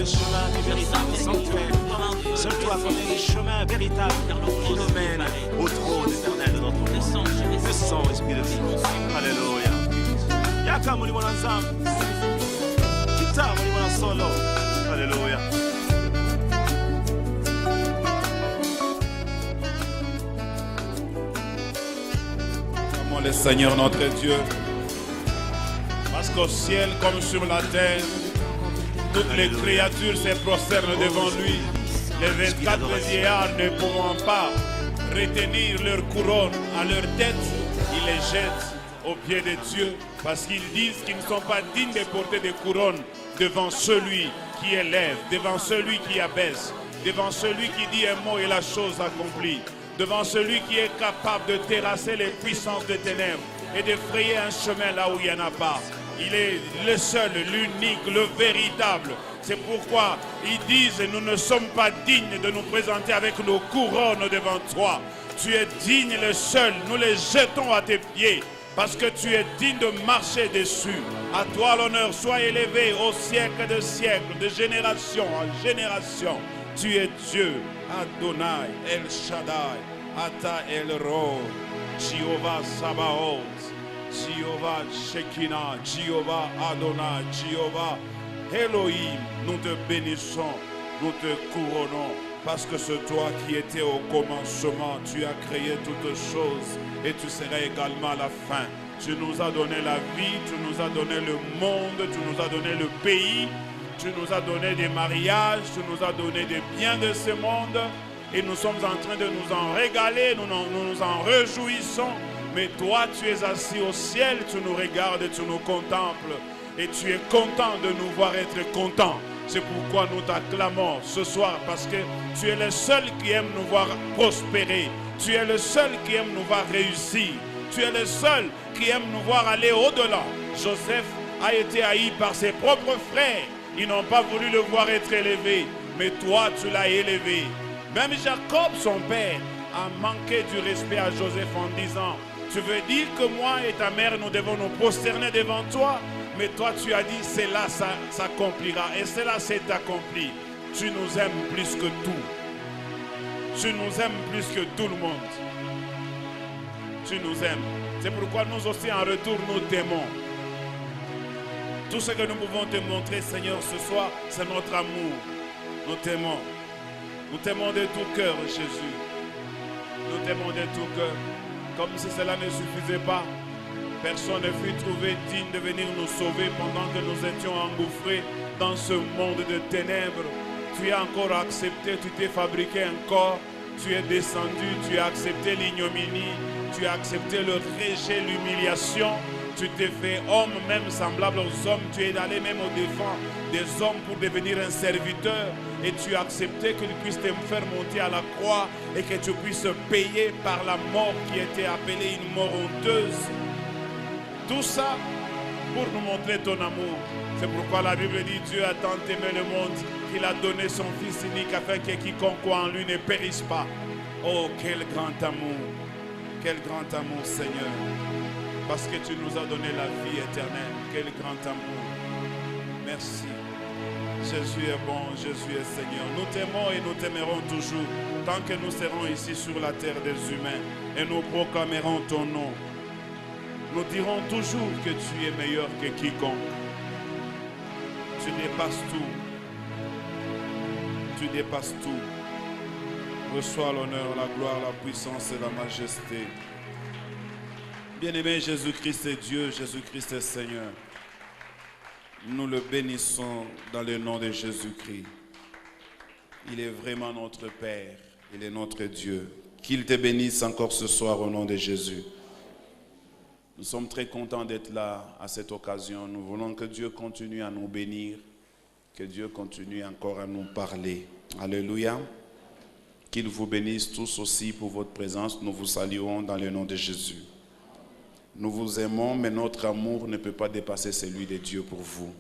chemin du véritable sanctuaire. Seul toi connais le chemin véritable qui nous mène au trône éternel de notre roi. Descends, Esprit de Dieu. Alléluia. Yaka muli mwana nzambe. Kita muli mwana solo. Alléluia. Acclamons le Seigneur notre Dieu. Parce qu'au ciel comme sur la terre, toutes les créatures se prosternent devant lui. Les 24 vieillards ne pouvant pas retenir leur couronne à leur tête, ils les jettent aux pieds de Dieu parce qu'ils disent qu'ils ne sont pas dignes de porter des couronnes devant celui qui élève, devant celui qui abaisse, devant celui qui dit un mot et la chose accomplie, devant celui qui est capable de terrasser les puissances des ténèbres et de frayer un chemin là où il n'y en a pas. Il est le seul, l'unique, le véritable. C'est pourquoi ils disent nous ne sommes pas dignes de nous présenter avec nos couronnes devant toi. Tu es digne le seul, nous les jetons à tes pieds parce que tu es digne de marcher dessus. À toi l'honneur, sois élevé au siècle de siècles, de génération en génération. Tu es Dieu, Adonai, El Shaddai, Ata El Roi, Jéhovah Sabaoth, Jéhovah Shekinah, Jéhovah Adonai, Jéhovah Elohim. Nous te bénissons, nous te couronnons, parce que c'est toi qui étais au commencement. Tu as créé toutes choses et tu seras également à la fin. Tu nous as donné la vie, tu nous as donné le monde, tu nous as donné le pays, tu nous as donné des mariages, tu nous as donné des biens de ce monde et nous sommes en train de nous en régaler, nous nous en réjouissons. Mais toi, tu es assis au ciel, tu nous regardes, tu nous contemples et tu es content de nous voir être content. C'est pourquoi nous t'acclamons ce soir, parce que tu es le seul qui aime nous voir prospérer. Tu es le seul qui aime nous voir réussir. Tu es le seul qui aime nous voir aller au-delà. Joseph a été haï par ses propres frères. Ils n'ont pas voulu le voir être élevé, mais toi, tu l'as élevé. Même Jacob, son père, a manqué du respect à Joseph en disant: tu veux dire que moi et ta mère, nous devons nous prosterner devant toi? Mais toi, tu as dit, c'est là ça s'accomplira. Et c'est là c'est accompli. Tu nous aimes plus que tout. Tu nous aimes plus que tout le monde. Tu nous aimes. C'est pourquoi nous aussi, en retour, nous t'aimons. Tout ce que nous pouvons te montrer, Seigneur, ce soir, c'est notre amour. Nous t'aimons. Nous t'aimons de tout cœur, Jésus. Nous t'aimons de tout cœur. Comme si cela ne suffisait pas, personne ne fut trouvé digne de venir nous sauver pendant que nous étions engouffrés dans ce monde de ténèbres. Tu as encore accepté, tu t'es fabriqué un corps, tu es descendu, tu as accepté l'ignominie, tu as accepté le rejet, l'humiliation. Tu t'es fait homme, même semblable aux hommes. Tu es allé même au-devant des hommes pour devenir un serviteur. Et tu as accepté qu'ils puissent te faire monter à la croix et que tu puisses payer par la mort qui était appelée une mort honteuse. Tout ça pour nous montrer ton amour. C'est pourquoi la Bible dit: Dieu a tant aimé le monde qu'il a donné son Fils unique afin que quiconque croit en lui ne périsse pas. Oh, quel grand amour! Quel grand amour, Seigneur! Parce que tu nous as donné la vie éternelle. Quel grand amour. Merci. Jésus est bon, Jésus est Seigneur. Nous t'aimons et nous t'aimerons toujours tant que nous serons ici sur la terre des humains et nous proclamerons ton nom. Nous dirons toujours que tu es meilleur que quiconque. Tu dépasses tout. Tu dépasses tout. Reçois l'honneur, la gloire, la puissance et la majesté. Bien-aimé, Jésus-Christ est Dieu, Jésus-Christ est Seigneur. Nous le bénissons dans le nom de Jésus-Christ. Il est vraiment notre Père, il est notre Dieu. Qu'il te bénisse encore ce soir au nom de Jésus. Nous sommes très contents d'être là à cette occasion. Nous voulons que Dieu continue à nous bénir, que Dieu continue encore à nous parler. Alléluia. Qu'il vous bénisse tous aussi pour votre présence. Nous vous saluons dans le nom de Jésus. Nous vous aimons, mais notre amour ne peut pas dépasser celui de Dieu pour vous.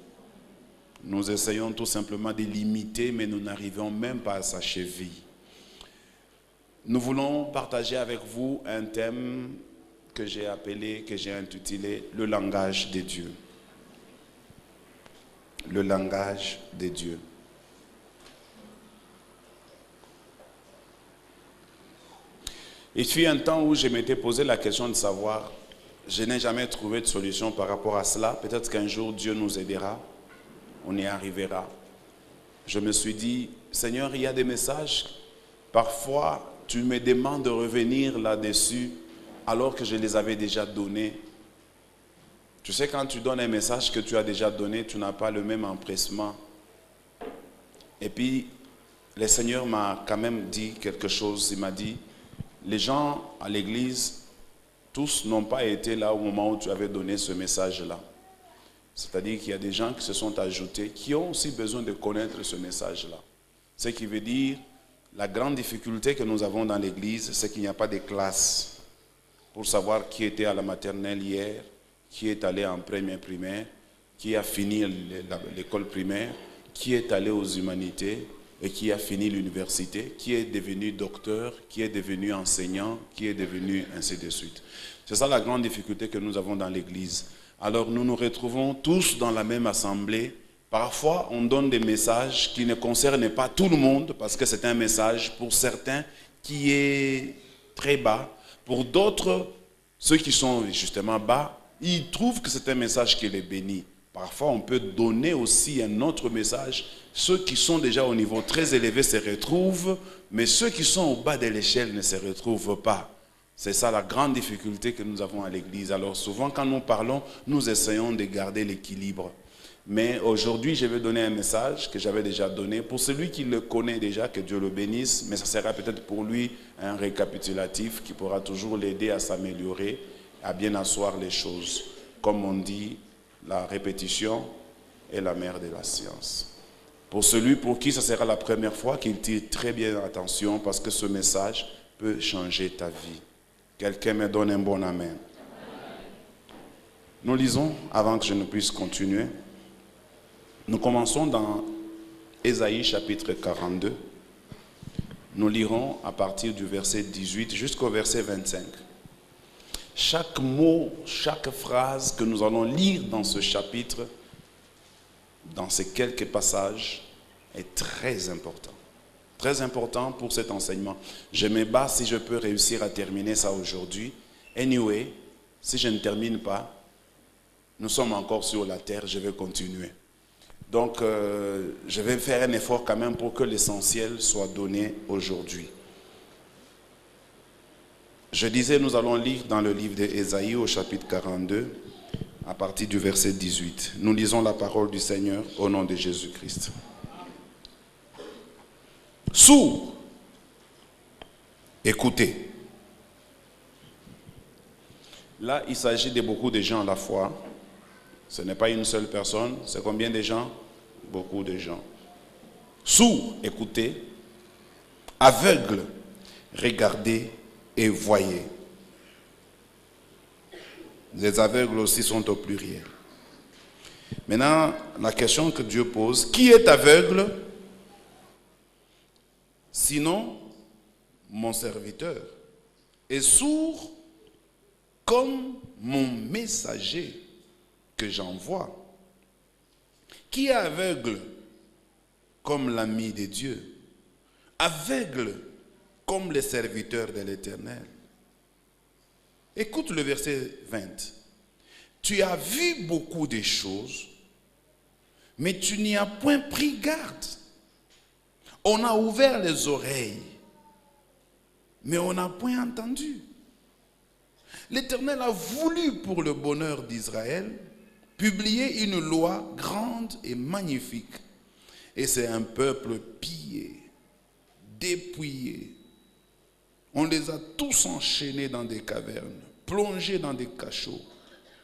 Nous essayons tout simplement de l'imiter, mais nous n'arrivons même pas à sa cheville. Nous voulons partager avec vous un thème que j'ai appelé, que j'ai intitulé « Le langage de Dieu ». Le langage de Dieu. Il fut un temps où je m'étais posé la question de savoir, je n'ai jamais trouvé de solution par rapport à cela. Peut-être qu'un jour Dieu nous aidera, on y arrivera. Je me suis dit, Seigneur, il y a des messages, parfois tu me demandes de revenir là-dessus alors que je les avais déjà donnés. Tu sais, quand tu donnes un message que tu as déjà donné, tu n'as pas le même empressement. Et puis, le Seigneur m'a quand même dit quelque chose. Il m'a dit, les gens à l'église, tous n'ont pas été là au moment où tu avais donné ce message-là. C'est-à-dire qu'il y a des gens qui se sont ajoutés, qui ont aussi besoin de connaître ce message-là. Ce qui veut dire, la grande difficulté que nous avons dans l'église, c'est qu'il n'y a pas de classe pour savoir qui était à la maternelle hier, qui est allé en première primaire, qui a fini l'école primaire, qui est allé aux humanités et qui a fini l'université, qui est devenu docteur, qui est devenu enseignant, qui est devenu ainsi de suite. C'est ça la grande difficulté que nous avons dans l'église. Alors nous nous retrouvons tous dans la même assemblée. Parfois, on donne des messages qui ne concernent pas tout le monde parce que c'est un message pour certains qui est très bas. Pour d'autres, ceux qui sont justement bas, ils trouvent que c'est un message qui les bénit. Parfois, on peut donner aussi un autre message. Ceux qui sont déjà au niveau très élevé se retrouvent, mais ceux qui sont au bas de l'échelle ne se retrouvent pas. C'est ça la grande difficulté que nous avons à l'église. Alors souvent, quand nous parlons, nous essayons de garder l'équilibre. Mais aujourd'hui, je vais donner un message que j'avais déjà donné. Pour celui qui le connaît déjà, que Dieu le bénisse, mais ça sera peut-être pour lui un récapitulatif qui pourra toujours l'aider à s'améliorer, à bien asseoir les choses. Comme on dit, la répétition est la mère de la science. Pour celui pour qui ça sera la première fois, qu'il tire très bien attention parce que ce message peut changer ta vie. Quelqu'un me donne un bon amen. Nous lisons, avant que je ne puisse continuer, nous commençons dans Ésaïe chapitre 42. Nous lirons à partir du verset 18 jusqu'au verset 25. Chaque mot, chaque phrase que nous allons lire dans ce chapitre, dans ces quelques passages, est très important. Très important pour cet enseignement. Je me bats si je peux réussir à terminer ça aujourd'hui. Anyway, si je ne termine pas, nous sommes encore sur la terre, je vais continuer. Donc, je vais faire un effort quand même pour que l'essentiel soit donné aujourd'hui. Je disais, nous allons lire dans le livre d'Ésaïe au chapitre 42, à partir du verset 18. Nous lisons la parole du Seigneur au nom de Jésus-Christ. Sourds, écoutez. Là, il s'agit de beaucoup de gens à la fois. Ce n'est pas une seule personne. C'est combien de gens? Beaucoup de gens. Sourds, écoutez. Aveugles, regardez et voyez. Les aveugles aussi sont au pluriel. Maintenant, la question que Dieu pose, qui est aveugle? Sinon, mon serviteur est sourd comme mon messager que j'envoie. Qui est aveugle comme l'ami de Dieu? Aveugle comme les serviteurs de l'Éternel. Écoute le verset 20. Tu as vu beaucoup de choses, mais tu n'y as point pris garde. On a ouvert les oreilles, mais on n'a point entendu. L'Éternel a voulu pour le bonheur d'Israël publier une loi grande et magnifique. Et c'est un peuple pillé, dépouillé. On les a tous enchaînés dans des cavernes, plongés dans des cachots.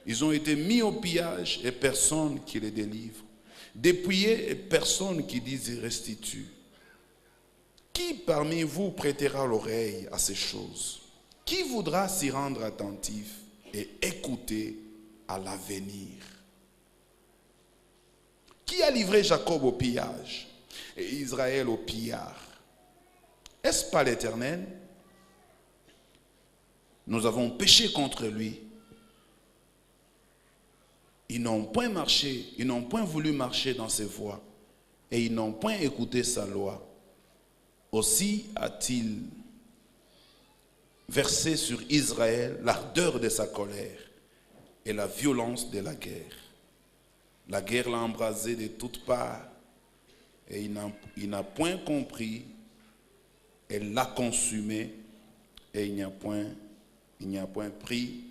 Ils ont été mis au pillage et personne qui les délivre. Dépouillés et personne qui dise restitue. Qui parmi vous prêtera l'oreille à ces choses? Qui voudra s'y rendre attentif et écouter à l'avenir? Qui a livré Jacob au pillage et Israël au pillard? Est-ce pas l'Éternel? Nous avons péché contre lui. Ils n'ont point marché, ils n'ont point voulu marcher dans ses voies et ils n'ont point écouté sa loi. Aussi a-t-il versé sur Israël l'ardeur de sa colère et la violence de la guerre. La guerre l'a embrasé de toutes parts et il n'a point compris. Elle l'a consumé et il n'y a point pris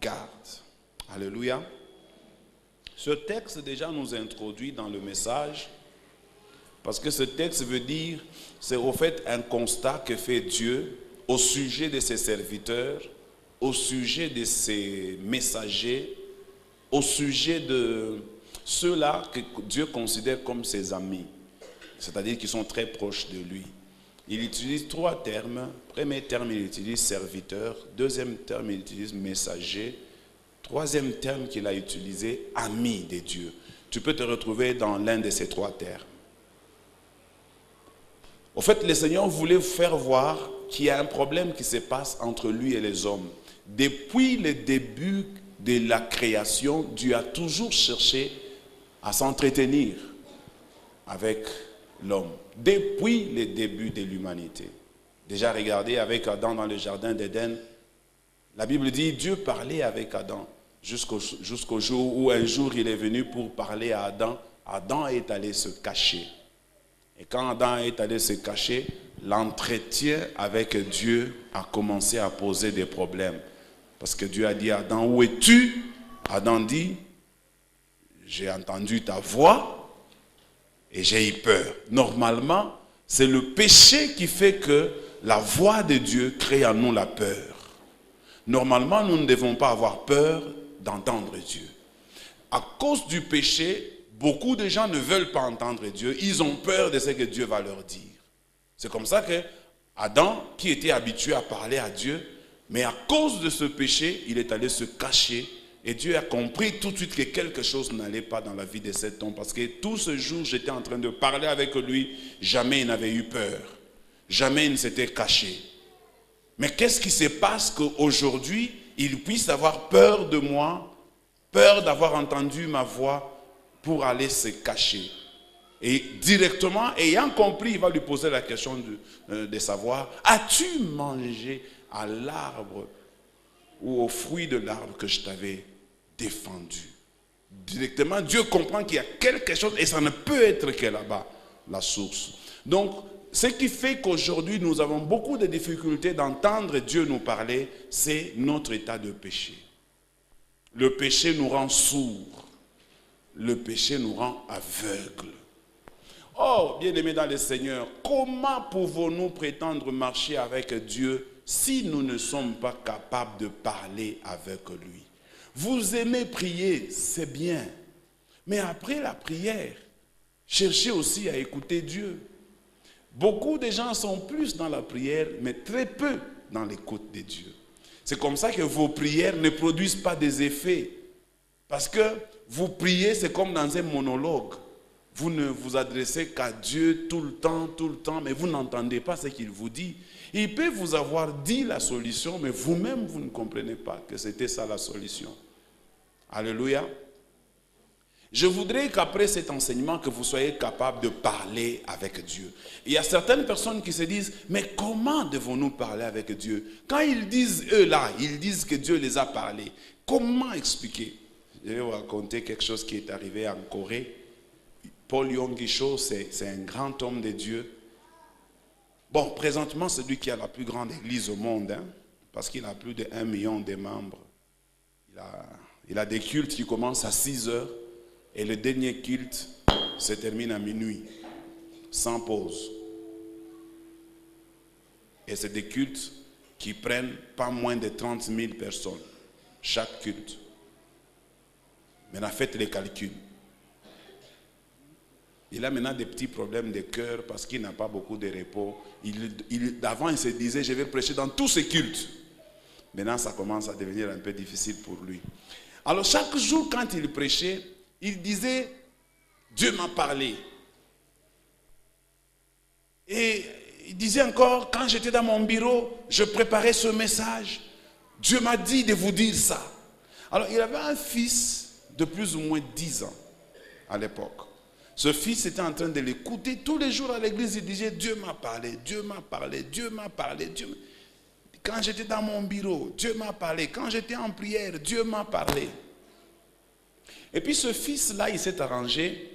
garde. Alléluia. Ce texte déjà nous introduit dans le message parce que ce texte veut dire, c'est au fait un constat que fait Dieu au sujet de ses serviteurs, au sujet de ses messagers, au sujet de ceux-là que Dieu considère comme ses amis, c'est-à-dire qui sont très proches de lui. Il utilise 3 termes. Premier terme, il utilise serviteur. Deuxième terme, il utilise messager. Troisième terme qu'il a utilisé, ami de Dieu. Tu peux te retrouver dans l'un de ces 3 termes. Au fait, le Seigneur voulait faire voir qu'il y a un problème qui se passe entre lui et les hommes. Depuis le début de la création, Dieu a toujours cherché à s'entretenir avec l'homme. Depuis le début de l'humanité. Déjà regardez avec Adam dans le jardin d'Éden. La Bible dit Dieu parlait avec Adam jusqu'au jour où un jour il est venu pour parler à Adam. Adam est allé se cacher. Et quand Adam est allé se cacher, l'entretien avec Dieu a commencé à poser des problèmes. Parce que Dieu a dit à Adam, où es-tu? Adam dit, j'ai entendu ta voix et j'ai eu peur. Normalement, c'est le péché qui fait que la voix de Dieu crée en nous la peur. Normalement, nous ne devons pas avoir peur d'entendre Dieu. À cause du péché, beaucoup de gens ne veulent pas entendre Dieu. Ils ont peur de ce que Dieu va leur dire. C'est comme ça que Adam, qui était habitué à parler à Dieu, mais à cause de ce péché, il est allé se cacher. Et Dieu a compris tout de suite que quelque chose n'allait pas dans la vie de cet homme. Parce que tout ce jour, j'étais en train de parler avec lui. Jamais il n'avait eu peur. Jamais il ne s'était caché. Mais qu'est-ce qui se passe qu'aujourd'hui, il puisse avoir peur de moi, peur d'avoir entendu ma voix pour aller se cacher. Et directement, ayant compris, il va lui poser la question de savoir, as-tu mangé à l'arbre ou au fruit de l'arbre que je t'avais défendu? Directement, Dieu comprend qu'il y a quelque chose et ça ne peut être que là-bas, la source. Donc, ce qui fait qu'aujourd'hui, nous avons beaucoup de difficultés d'entendre Dieu nous parler, c'est notre état de péché. Le péché nous rend sourds. Le péché nous rend aveugles. Oh, bien-aimés dans le Seigneur, comment pouvons-nous prétendre marcher avec Dieu si nous ne sommes pas capables de parler avec lui? Vous aimez prier, c'est bien. Mais après la prière, cherchez aussi à écouter Dieu. Beaucoup de gens sont plus dans la prière, mais très peu dans l'écoute de Dieu. C'est comme ça que vos prières ne produisent pas des effets. Parce que vous priez, c'est comme dans un monologue. Vous ne vous adressez qu'à Dieu tout le temps, mais vous n'entendez pas ce qu'il vous dit. Il peut vous avoir dit la solution, mais vous-même, vous ne comprenez pas que c'était ça la solution. Alléluia. Je voudrais qu'après cet enseignement, que vous soyez capable de parler avec Dieu. Il y a certaines personnes qui se disent, mais comment devons-nous parler avec Dieu? Quand ils disent, eux là, ils disent que Dieu les a parlé. Comment expliquer? Je vais vous raconter quelque chose qui est arrivé en Corée. Paul Yonggi-cho, c'est un grand homme de Dieu. Bon, présentement, c'est lui qui a la plus grande église au monde, hein, parce qu'il a plus de 1 million de membres. Il a des cultes qui commencent à 6 heures et le dernier culte se termine à minuit, sans pause. Et c'est des cultes qui prennent pas moins de 30 000 personnes, chaque culte. Maintenant, faites les calculs. Il a maintenant des petits problèmes de cœur parce qu'il n'a pas beaucoup de repos. Avant, il se disait, je vais prêcher dans tous ces cultes. Maintenant, ça commence à devenir un peu difficile pour lui. Alors, chaque jour, quand il prêchait, il disait, Dieu m'a parlé. Et il disait encore, quand j'étais dans mon bureau, je préparais ce message. Dieu m'a dit de vous dire ça. Alors, il avait un fils de plus ou moins 10 ans à l'époque. Ce fils était en train de l'écouter tous les jours à l'église. Il disait, Dieu m'a parlé, Dieu m'a parlé, Dieu m'a parlé. Quand j'étais dans mon bureau, Dieu m'a parlé. Quand j'étais en prière, Dieu m'a parlé. Et puis ce fils-là, il s'est arrangé.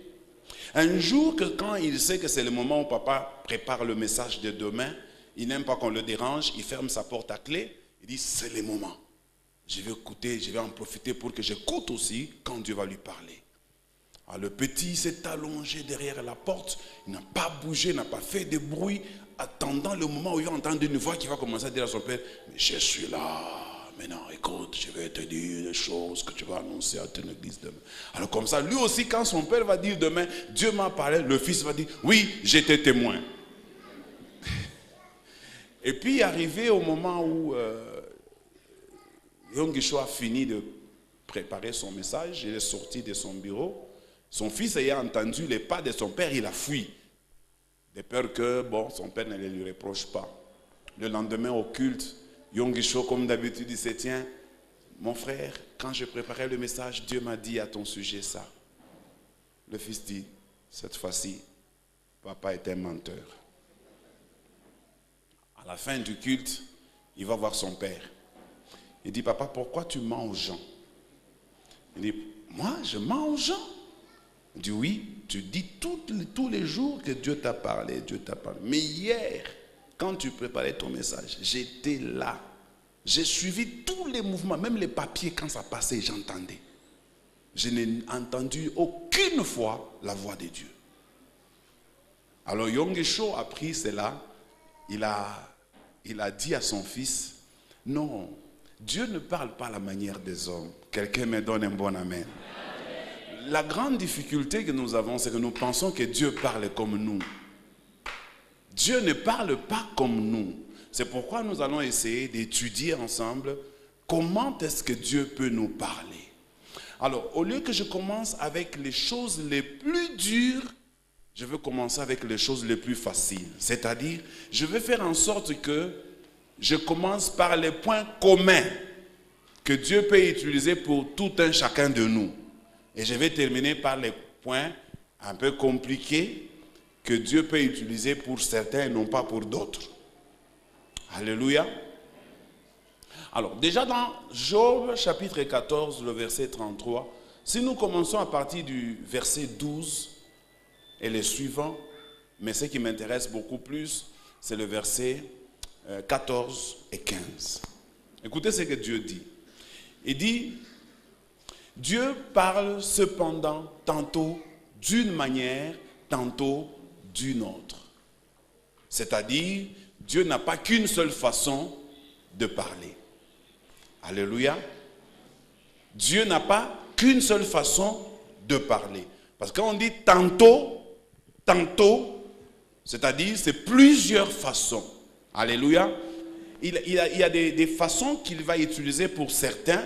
Un jour, quand il sait que c'est le moment où papa prépare le message de demain, il n'aime pas qu'on le dérange, il ferme sa porte à clé. Il dit, c'est le moment. Je vais écouter, je vais en profiter pour que j'écoute aussi quand Dieu va lui parler. Alors le petit s'est allongé derrière la porte, il n'a pas bougé, n'a pas fait de bruit, attendant le moment où il va entendre une voix qui va commencer à dire à son père, mais je suis là, maintenant écoute, je vais te dire des choses que tu vas annoncer à ton église demain. Alors comme ça, lui aussi, quand son père va dire demain, Dieu m'a parlé, le fils va dire, oui, j'étais témoin. Et puis arrivé au moment où Yongisho a fini de préparer son message, il est sorti de son bureau. Son fils ayant entendu les pas de son père, il a fui. De peur que, son père ne le lui reproche pas. Le lendemain au culte, Yongisho, comme d'habitude, il dit, tiens, mon frère, quand je préparais le message, Dieu m'a dit à ton sujet ça. Le fils dit, cette fois-ci, papa est un menteur. À la fin du culte, il va voir son père. Il dit, papa, pourquoi tu mens aux gens? Il dit, moi, je mens aux gens. Il dit, oui, tu dis tous les jours que Dieu t'a parlé, Dieu t'a parlé. Mais hier, quand tu préparais ton message, j'étais là. J'ai suivi tous les mouvements, même les papiers, quand ça passait, j'entendais. Je n'ai entendu aucune fois la voix de Dieu. Alors Yongisho a pris cela, il a dit à son fils, non, Dieu ne parle pas à la manière des hommes. Quelqu'un me donne un bon amen. La grande difficulté que nous avons, c'est que nous pensons que Dieu parle comme nous. Dieu ne parle pas comme nous. C'est pourquoi nous allons essayer d'étudier ensemble comment est-ce que Dieu peut nous parler. Alors, au lieu que je commence avec les choses les plus dures, je veux commencer avec les choses les plus faciles. C'est-à-dire, je vais faire en sorte que je commence par les points communs que Dieu peut utiliser pour tout un chacun de nous. Et je vais terminer par les points un peu compliqués que Dieu peut utiliser pour certains et non pas pour d'autres. Alléluia. Alors, déjà dans Job chapitre 14, le verset 33, si nous commençons à partir du verset 12 et les suivants, mais ce qui m'intéresse beaucoup plus, c'est le verset 14 et 15. Écoutez ce que Dieu dit. Il dit, Dieu parle cependant tantôt d'une manière, tantôt d'une autre. C'est-à-dire, Dieu n'a pas qu'une seule façon de parler. Alléluia. Dieu n'a pas qu'une seule façon de parler. Parce que quand on dit tantôt, c'est-à-dire c'est plusieurs façons. Alléluia. Il y a des façons qu'il va utiliser pour certains,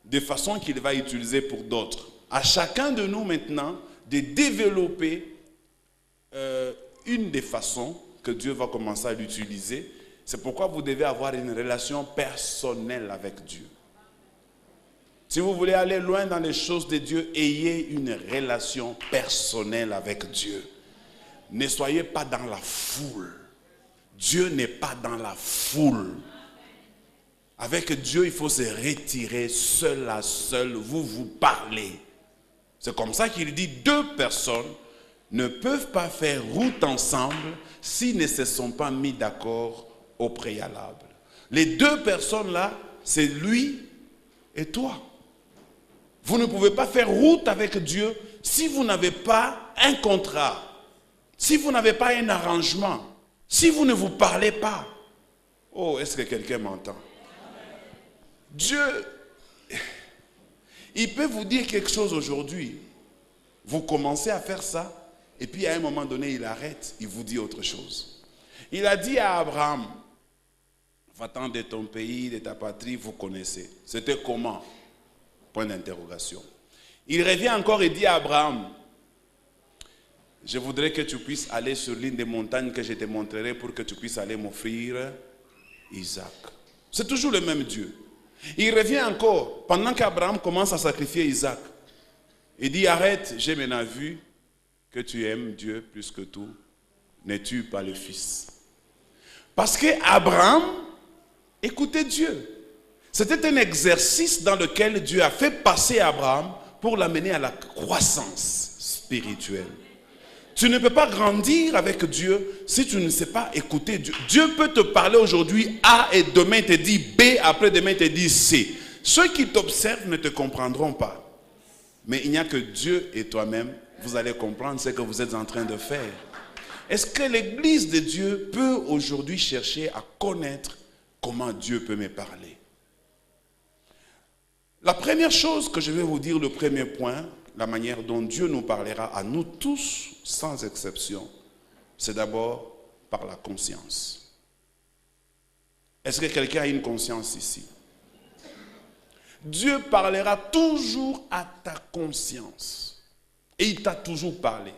des façons qu'il va utiliser pour d'autres. À chacun de nous maintenant de développer une des façons que Dieu va commencer à l'utiliser. C'est pourquoi vous devez avoir une relation personnelle avec Dieu. Si vous voulez aller loin dans les choses de Dieu, ayez une relation personnelle avec Dieu. Ne soyez pas dans la foule. Dieu n'est pas dans la foule. Avec Dieu, il faut se retirer seul à seul. Vous parlez. C'est comme ça qu'il dit, deux personnes ne peuvent pas faire route ensemble s'ils ne se sont pas mis d'accord au préalable. Les deux personnes-là, c'est lui et toi. Vous ne pouvez pas faire route avec Dieu si vous n'avez pas un contrat, si vous n'avez pas un arrangement, si vous ne vous parlez pas. Oh, est-ce que quelqu'un m'entend? Dieu, il peut vous dire quelque chose aujourd'hui. Vous commencez à faire ça, et puis à un moment donné, il arrête, il vous dit autre chose. Il a dit à Abraham, va-t'en de ton pays, de ta patrie, vous connaissez. C'était comment? Point d'interrogation. Il revient encore et dit à Abraham, je voudrais que tu puisses aller sur l'une des montagnes que je te montrerai pour que tu puisses aller m'offrir Isaac. C'est toujours le même Dieu. Il revient encore, pendant qu'Abraham commence à sacrifier Isaac. Il dit, arrête, j'ai maintenant vu que tu aimes Dieu plus que tout. Ne tue pas le fils. Parce que Abraham écouter Dieu. C'était un exercice dans lequel Dieu a fait passer Abraham pour l'amener à la croissance spirituelle. Tu ne peux pas grandir avec Dieu si tu ne sais pas écouter Dieu. Dieu peut te parler aujourd'hui A et demain te dit B, après-demain te dit C. Ceux qui t'observent ne te comprendront pas. Mais il n'y a que Dieu et toi-même, vous allez comprendre ce que vous êtes en train de faire. Est-ce que l'Église de Dieu peut aujourd'hui chercher à connaître comment Dieu peut me parler? La première chose que je vais vous dire, le premier point, la manière dont Dieu nous parlera à nous tous, sans exception, c'est d'abord par la conscience. Est-ce que quelqu'un a une conscience ici? Dieu parlera toujours à ta conscience. Et il t'a toujours parlé.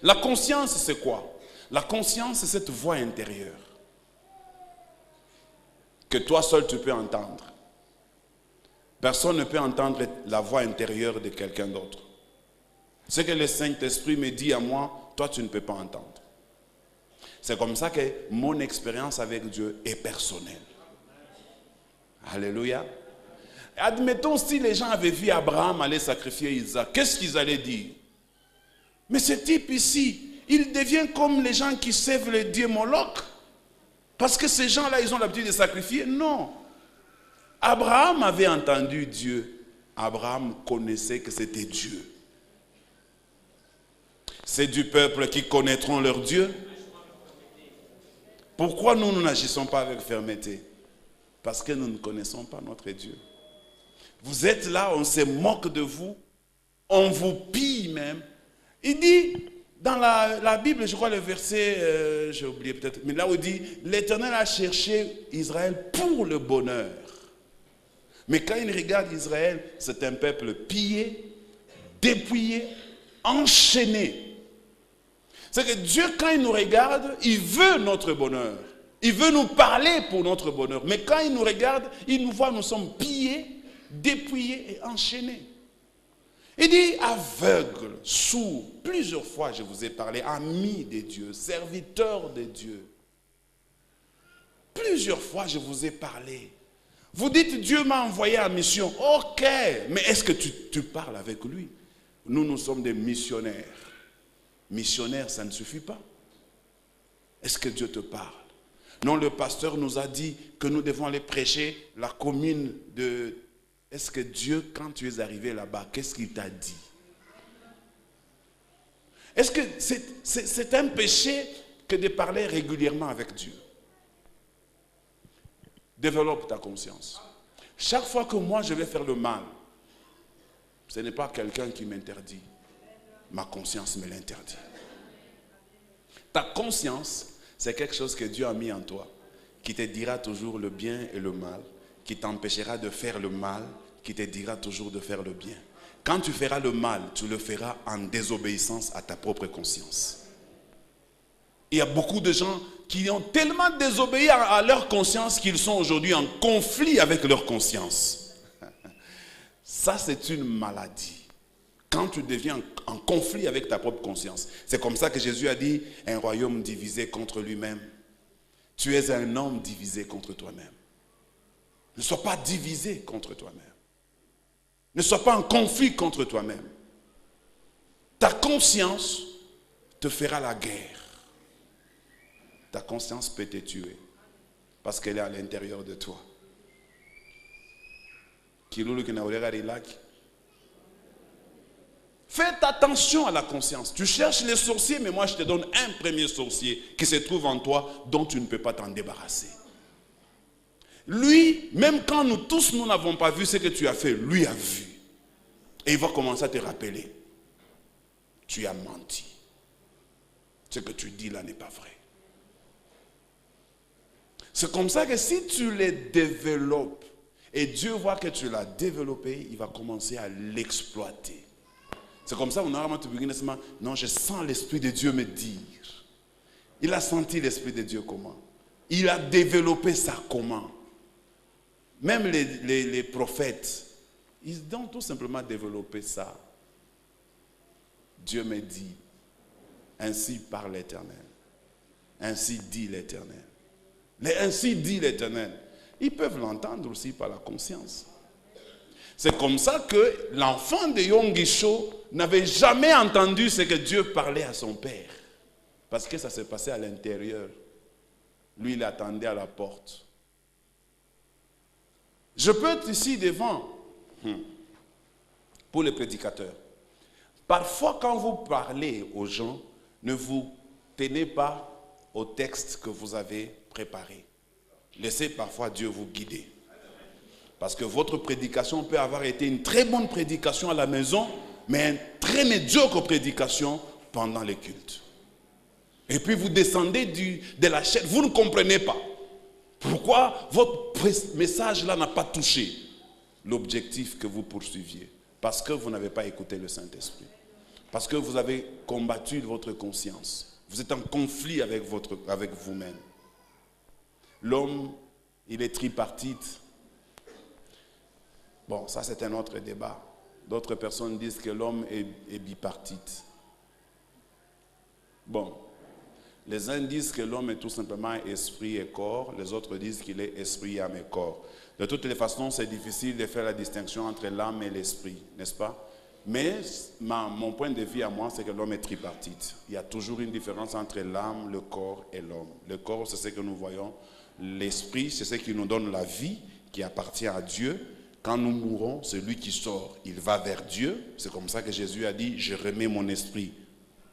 La conscience, c'est quoi? La conscience, c'est cette voix intérieure que toi seul tu peux entendre. Personne ne peut entendre la voix intérieure de quelqu'un d'autre. Ce que le Saint-Esprit me dit à moi, toi tu ne peux pas entendre. C'est comme ça que mon expérience avec Dieu est personnelle. Alléluia. Admettons si les gens avaient vu Abraham aller sacrifier Isaac, qu'est-ce qu'ils allaient dire? Mais ce type ici, il devient comme les gens qui servent le dieu Moloch. Parce que ces gens-là, ils ont l'habitude de sacrifier. Non. Abraham avait entendu Dieu. Abraham connaissait que c'était Dieu. C'est du peuple qui connaîtront leur Dieu. Pourquoi nous n'agissons pas avec fermeté? Parce que nous ne connaissons pas notre Dieu. Vous êtes là, on se moque de vous, on vous pille même. Il dit, dans la Bible, je crois le verset, j'ai oublié peut-être, mais là où il dit, l'Éternel a cherché Israël pour le bonheur. Mais quand il regarde Israël, c'est un peuple pillé, dépouillé, enchaîné. C'est que Dieu, quand il nous regarde, il veut notre bonheur. Il veut nous parler pour notre bonheur. Mais quand il nous regarde, il nous voit, nous sommes pillés, dépouillés et enchaînés. Il dit aveugle, sourd. Plusieurs fois je vous ai parlé, ami de Dieu, serviteur de Dieu. Plusieurs fois je vous ai parlé. Vous dites Dieu m'a envoyé en mission. Ok, mais est-ce que tu parles avec lui? Nous sommes des missionnaires. Missionnaire, ça ne suffit pas. Est-ce que Dieu te parle? Non, le pasteur nous a dit que nous devons aller prêcher la commune de... Est-ce que Dieu, quand tu es arrivé là-bas, qu'est-ce qu'il t'a dit? Est-ce que c'est un péché que de parler régulièrement avec Dieu? Développe ta conscience. Chaque fois que moi je vais faire le mal, ce n'est pas quelqu'un qui m'interdit. Ma conscience me l'interdit. Ta conscience, c'est quelque chose que Dieu a mis en toi, qui te dira toujours le bien et le mal, qui t'empêchera de faire le mal, qui te dira toujours de faire le bien. Quand tu feras le mal, tu le feras en désobéissance à ta propre conscience. Il y a beaucoup de gens qui ont tellement désobéi à leur conscience qu'ils sont aujourd'hui en conflit avec leur conscience. Ça, c'est une maladie. Quand tu deviens en conflit avec ta propre conscience. C'est comme ça que Jésus a dit, un royaume divisé contre lui-même. Tu es un homme divisé contre toi-même. Ne sois pas divisé contre toi-même. Ne sois pas en conflit contre toi-même. Ta conscience te fera la guerre. Ta conscience peut te tuer parce qu'elle est à l'intérieur de toi. Faites attention à la conscience. Tu cherches les sorciers, mais moi je te donne un premier sorcier qui se trouve en toi dont tu ne peux pas t'en débarrasser. Lui, même quand nous tous nous n'avons pas vu ce que tu as fait, lui a vu. Et il va commencer à te rappeler. Tu as menti. Ce que tu dis là n'est pas vrai. C'est comme ça que si tu les développes et Dieu voit que tu l'as développé, il va commencer à l'exploiter. C'est comme ça qu'on a vraiment non, je sens l'Esprit de Dieu me dire. Il a senti l'Esprit de Dieu comment? Il a développé ça comment? Même les prophètes, ils ont tout simplement développé ça. Dieu me dit, ainsi parle l'Éternel. Ainsi dit l'Éternel. Ainsi dit l'Éternel. Ils peuvent l'entendre aussi par la conscience. C'est comme ça que l'enfant de Yongisho n'avait jamais entendu ce que Dieu parlait à son père. Parce que ça s'est passé à l'intérieur. Lui, il attendait à la porte. Je peux être ici devant pour les prédicateurs. Parfois, quand vous parlez aux gens, ne vous tenez pas au texte que vous avez préparé. Laissez parfois Dieu vous guider. Parce que votre prédication peut avoir été une très bonne prédication à la maison, mais une très médiocre prédication pendant les cultes. Et puis vous descendez de la chaîne, vous ne comprenez pas. Pourquoi votre message là n'a pas touché l'objectif que vous poursuiviez? Parce que vous n'avez pas écouté le Saint-Esprit. Parce que vous avez combattu votre conscience. Vous êtes en conflit avec vous-même. L'homme, il est tripartite. Bon, ça c'est un autre débat. D'autres personnes disent que l'homme est bipartite. Bon, les uns disent que l'homme est tout simplement esprit et corps. Les autres disent qu'il est esprit, âme et corps. De toutes les façons, c'est difficile de faire la distinction entre l'âme et l'esprit, n'est-ce pas? Mais mon point de vue à moi, c'est que l'homme est tripartite. Il y a toujours une différence entre l'âme, le corps et l'homme. Le corps, c'est ce que nous voyons. L'esprit, c'est ce qui nous donne la vie, qui appartient à Dieu. Quand nous mourons, c'est lui qui sort. Il va vers Dieu. C'est comme ça que Jésus a dit, je remets mon esprit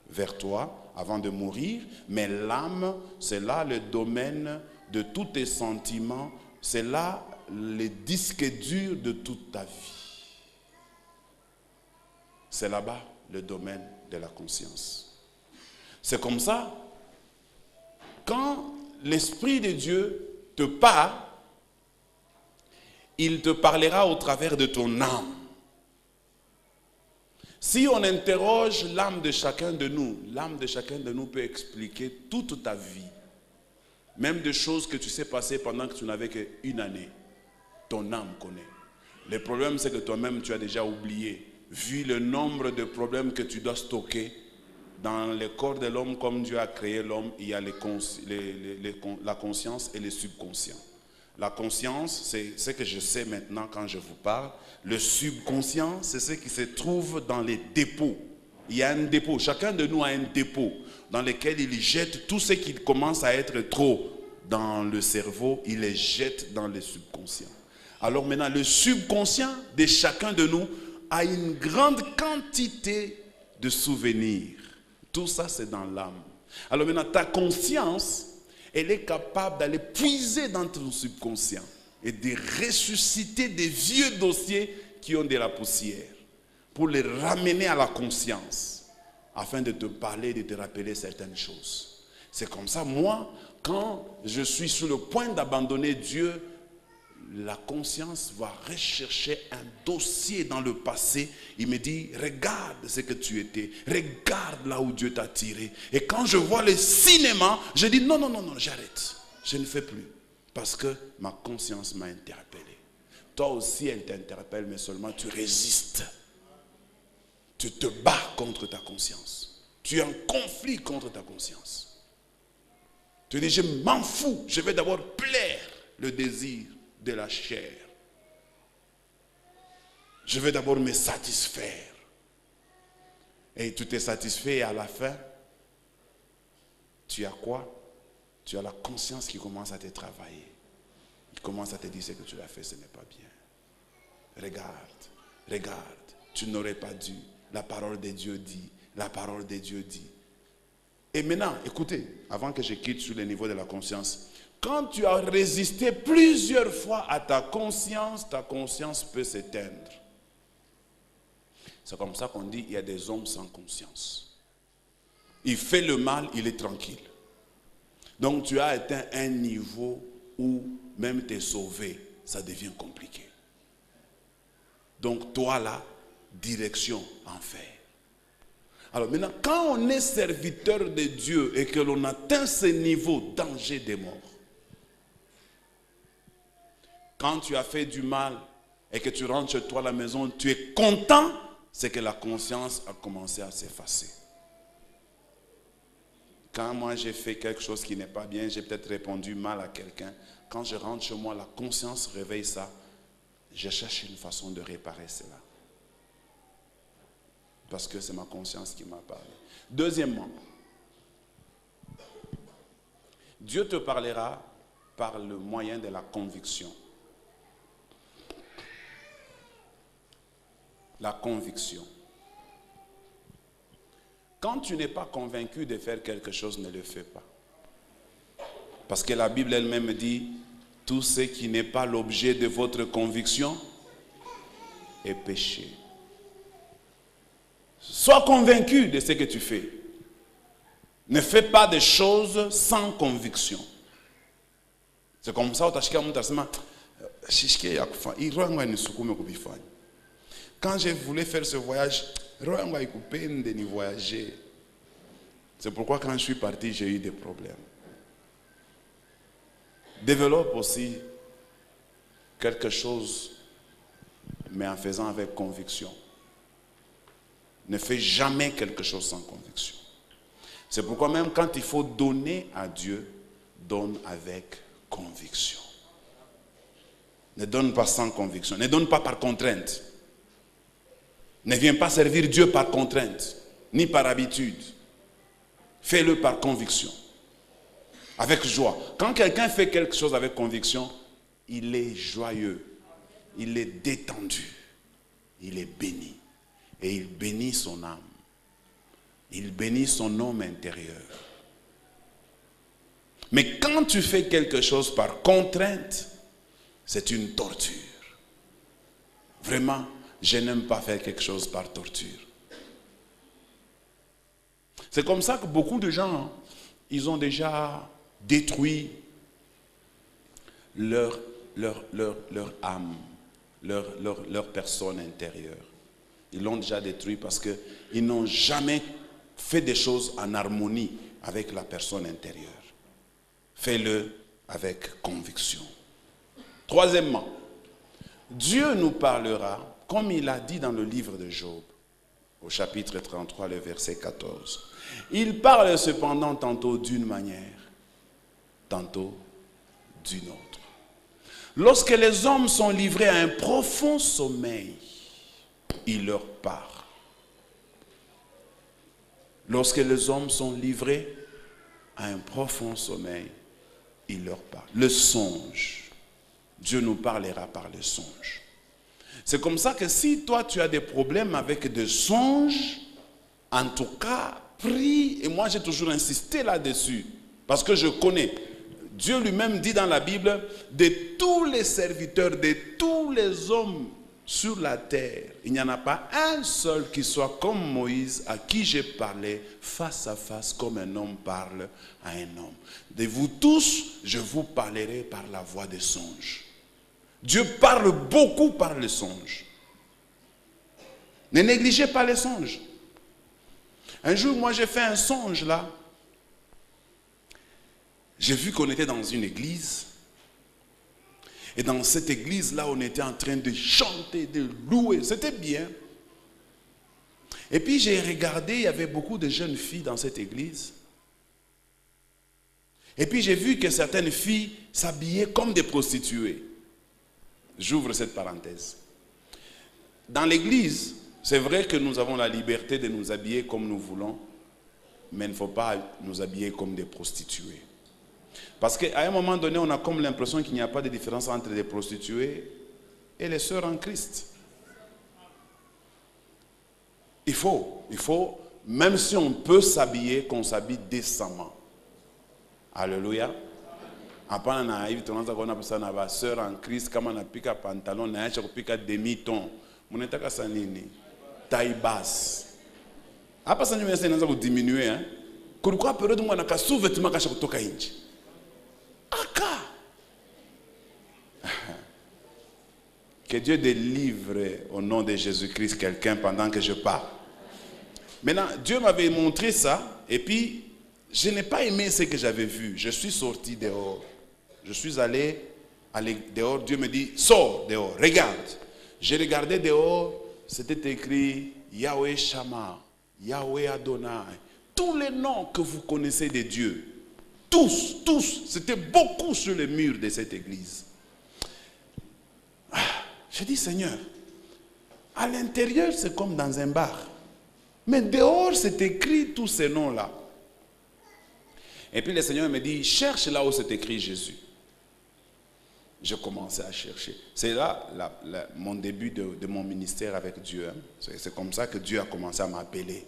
vers toi avant de mourir. Mais l'âme, c'est là le domaine de tous tes sentiments. C'est là le disque dur de toute ta vie. C'est là-bas le domaine de la conscience. C'est comme ça, quand l'Esprit de Dieu te parle, il te parlera au travers de ton âme. Si on interroge l'âme de chacun de nous peut expliquer toute ta vie. Même des choses que tu sais passer pendant que tu n'avais qu'une année. Ton âme connaît. Le problème, c'est que toi-même, tu as déjà oublié. Vu le nombre de problèmes que tu dois stocker dans le corps de l'homme, comme Dieu a créé l'homme, il y a la conscience et le subconscient. La conscience, c'est ce que je sais maintenant quand je vous parle. Le subconscient, c'est ce qui se trouve dans les dépôts. Il y a un dépôt, chacun de nous a un dépôt dans lequel il jette tout ce qui commence à être trop dans le cerveau, il les jette dans le subconscient. Alors maintenant, le subconscient de chacun de nous a une grande quantité de souvenirs. Tout ça, c'est dans l'âme. Alors maintenant, ta conscience, elle est capable d'aller puiser dans ton subconscient et de ressusciter des vieux dossiers qui ont de la poussière pour les ramener à la conscience afin de te parler, de te rappeler certaines choses. C'est comme ça, moi, quand je suis sur le point d'abandonner Dieu, la conscience va rechercher un dossier dans le passé. Il me dit, regarde ce que tu étais. Regarde là où Dieu t'a tiré. Et quand je vois le cinéma, je dis, non, j'arrête. Je ne fais plus. Parce que ma conscience m'a interpellé. Toi aussi, elle t'interpelle, mais seulement tu résistes. Tu te bats contre ta conscience. Tu es en conflit contre ta conscience. Tu dis, je m'en fous. Je vais d'abord plaire le désir de la chair. Je vais d'abord me satisfaire. Et tu t'es satisfait et à la fin, tu as quoi? Tu as la conscience qui commence à te travailler. Il commence à te dire ce que tu as fait, ce n'est pas bien. Regarde, tu n'aurais pas dû. La parole de Dieu dit, la parole de Dieu dit. Et maintenant, écoutez, avant que je quitte sur le niveau de la conscience, quand tu as résisté plusieurs fois à ta conscience peut s'éteindre. C'est comme ça qu'on dit, il y a des hommes sans conscience. Il fait le mal, il est tranquille. Donc tu as atteint un niveau où même t'es sauvé, ça devient compliqué. Donc toi là, direction enfer. Alors maintenant, quand on est serviteur de Dieu et que l'on atteint ce niveau, danger des morts. Quand tu as fait du mal et que tu rentres chez toi à la maison, tu es content, c'est que la conscience a commencé à s'effacer. Quand moi j'ai fait quelque chose qui n'est pas bien, j'ai peut-être répondu mal à quelqu'un. Quand je rentre chez moi, la conscience réveille ça. Je cherche une façon de réparer cela. Parce que c'est ma conscience qui m'a parlé. Deuxièmement, Dieu te parlera par le moyen de la conviction. La conviction. Quand tu n'es pas convaincu de faire quelque chose, ne le fais pas. Parce que la Bible elle-même dit, tout ce qui n'est pas l'objet de votre conviction est péché. Sois convaincu de ce que tu fais. Ne fais pas des choses sans conviction. C'est comme ça, quand je voulais faire ce voyage, c'est pourquoi quand je suis parti, j'ai eu des problèmes. Développe aussi quelque chose, mais en faisant avec conviction. Ne fais jamais quelque chose sans conviction. C'est pourquoi même quand il faut donner à Dieu, donne avec conviction. Ne donne pas sans conviction. Ne donne pas par contrainte. Ne viens pas servir Dieu par contrainte, ni par habitude. Fais-le par conviction. Avec joie. Quand quelqu'un fait quelque chose avec conviction, il est joyeux. Il est détendu. Il est béni. Et il bénit son âme. Il bénit son homme intérieur. Mais quand tu fais quelque chose par contrainte, c'est une torture. Vraiment, je n'aime pas faire quelque chose par torture. C'est comme ça que beaucoup de gens, ils ont déjà détruit leur âme, leur personne intérieure. Ils l'ont déjà détruit parce qu'ils n'ont jamais fait des choses en harmonie avec la personne intérieure. Fais-le avec conviction. Troisièmement, Dieu nous parlera, comme il a dit dans le livre de Job, au chapitre 33, le verset 14. Il parle cependant tantôt d'une manière, tantôt d'une autre. Lorsque les hommes sont livrés à un profond sommeil, il leur parle. Lorsque les hommes sont livrés à un profond sommeil, il leur parle. Le songe. Dieu nous parlera par le songe. C'est comme ça que si toi tu as des problèmes avec des songes, en tout cas, prie. Et moi j'ai toujours insisté là-dessus. Parce que je connais. Dieu lui-même dit dans la Bible, de tous les serviteurs, de tous les hommes sur la terre, il n'y en a pas un seul qui soit comme Moïse, à qui j'ai parlé face à face comme un homme parle à un homme. De vous tous, je vous parlerai par la voix des songes. Dieu parle beaucoup par les songes. Ne négligez pas les songes. Un jour, moi j'ai fait un songe là. J'ai vu qu'on était dans une église. Et dans cette église-là, on était en train de chanter, de louer. C'était bien. Et puis j'ai regardé, il y avait beaucoup de jeunes filles dans cette église. Et puis j'ai vu que certaines filles s'habillaient comme des prostituées. J'ouvre cette parenthèse. Dans l'église, c'est vrai que nous avons la liberté de nous habiller comme nous voulons, mais il ne faut pas nous habiller comme des prostituées. Parce qu'à un moment donné, on a comme l'impression qu'il n'y a pas de différence entre les prostituées et les sœurs en Christ. Il faut, même si on peut s'habiller, qu'on s'habille décemment. Alléluia. Après, on a vu que sœur en Christ, comme on a piqué un pantalon, on a piqué un demi-ton. On a piqué taille basse. Après, ça nous a diminué. Pourquoi période où on a sous-vêtement qui a toka inchi? Que Dieu délivre au nom de Jésus-Christ quelqu'un pendant que je parle. Maintenant, Dieu m'avait montré ça et puis je n'ai pas aimé ce que j'avais vu. Je suis sorti dehors. Je suis allé dehors. Dieu me dit, sors dehors, regarde. J'ai regardé dehors, c'était écrit Yahweh Shammah, Yahweh Adonai, tous les noms que vous connaissez de Dieu. Tous, c'était beaucoup sur les murs de cette église. J'ai dit, Seigneur, à l'intérieur, c'est comme dans un bar. Mais dehors, c'est écrit tous ces noms-là. Et puis le Seigneur me dit, cherche là où c'est écrit Jésus. J'ai commencé à chercher. C'est là mon début de mon ministère avec Dieu. Hein. C'est comme ça que Dieu a commencé à m'appeler.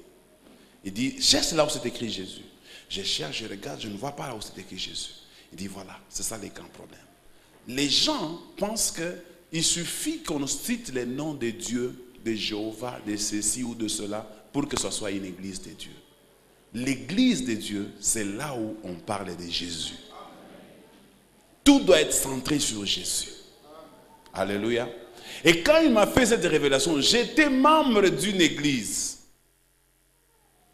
Il dit, cherche là où c'est écrit Jésus. Je cherche, je regarde, je ne vois pas là où c'est écrit Jésus. Il dit, voilà, c'est ça les grands problèmes. Les gens pensent qu'il suffit qu'on cite les noms de Dieu, de Jéhovah, de ceci ou de cela, pour que ce soit une église de Dieu. L'église de Dieu, c'est là où on parle de Jésus. Tout doit être centré sur Jésus. Alléluia. Et quand il m'a fait cette révélation, j'étais membre d'une église.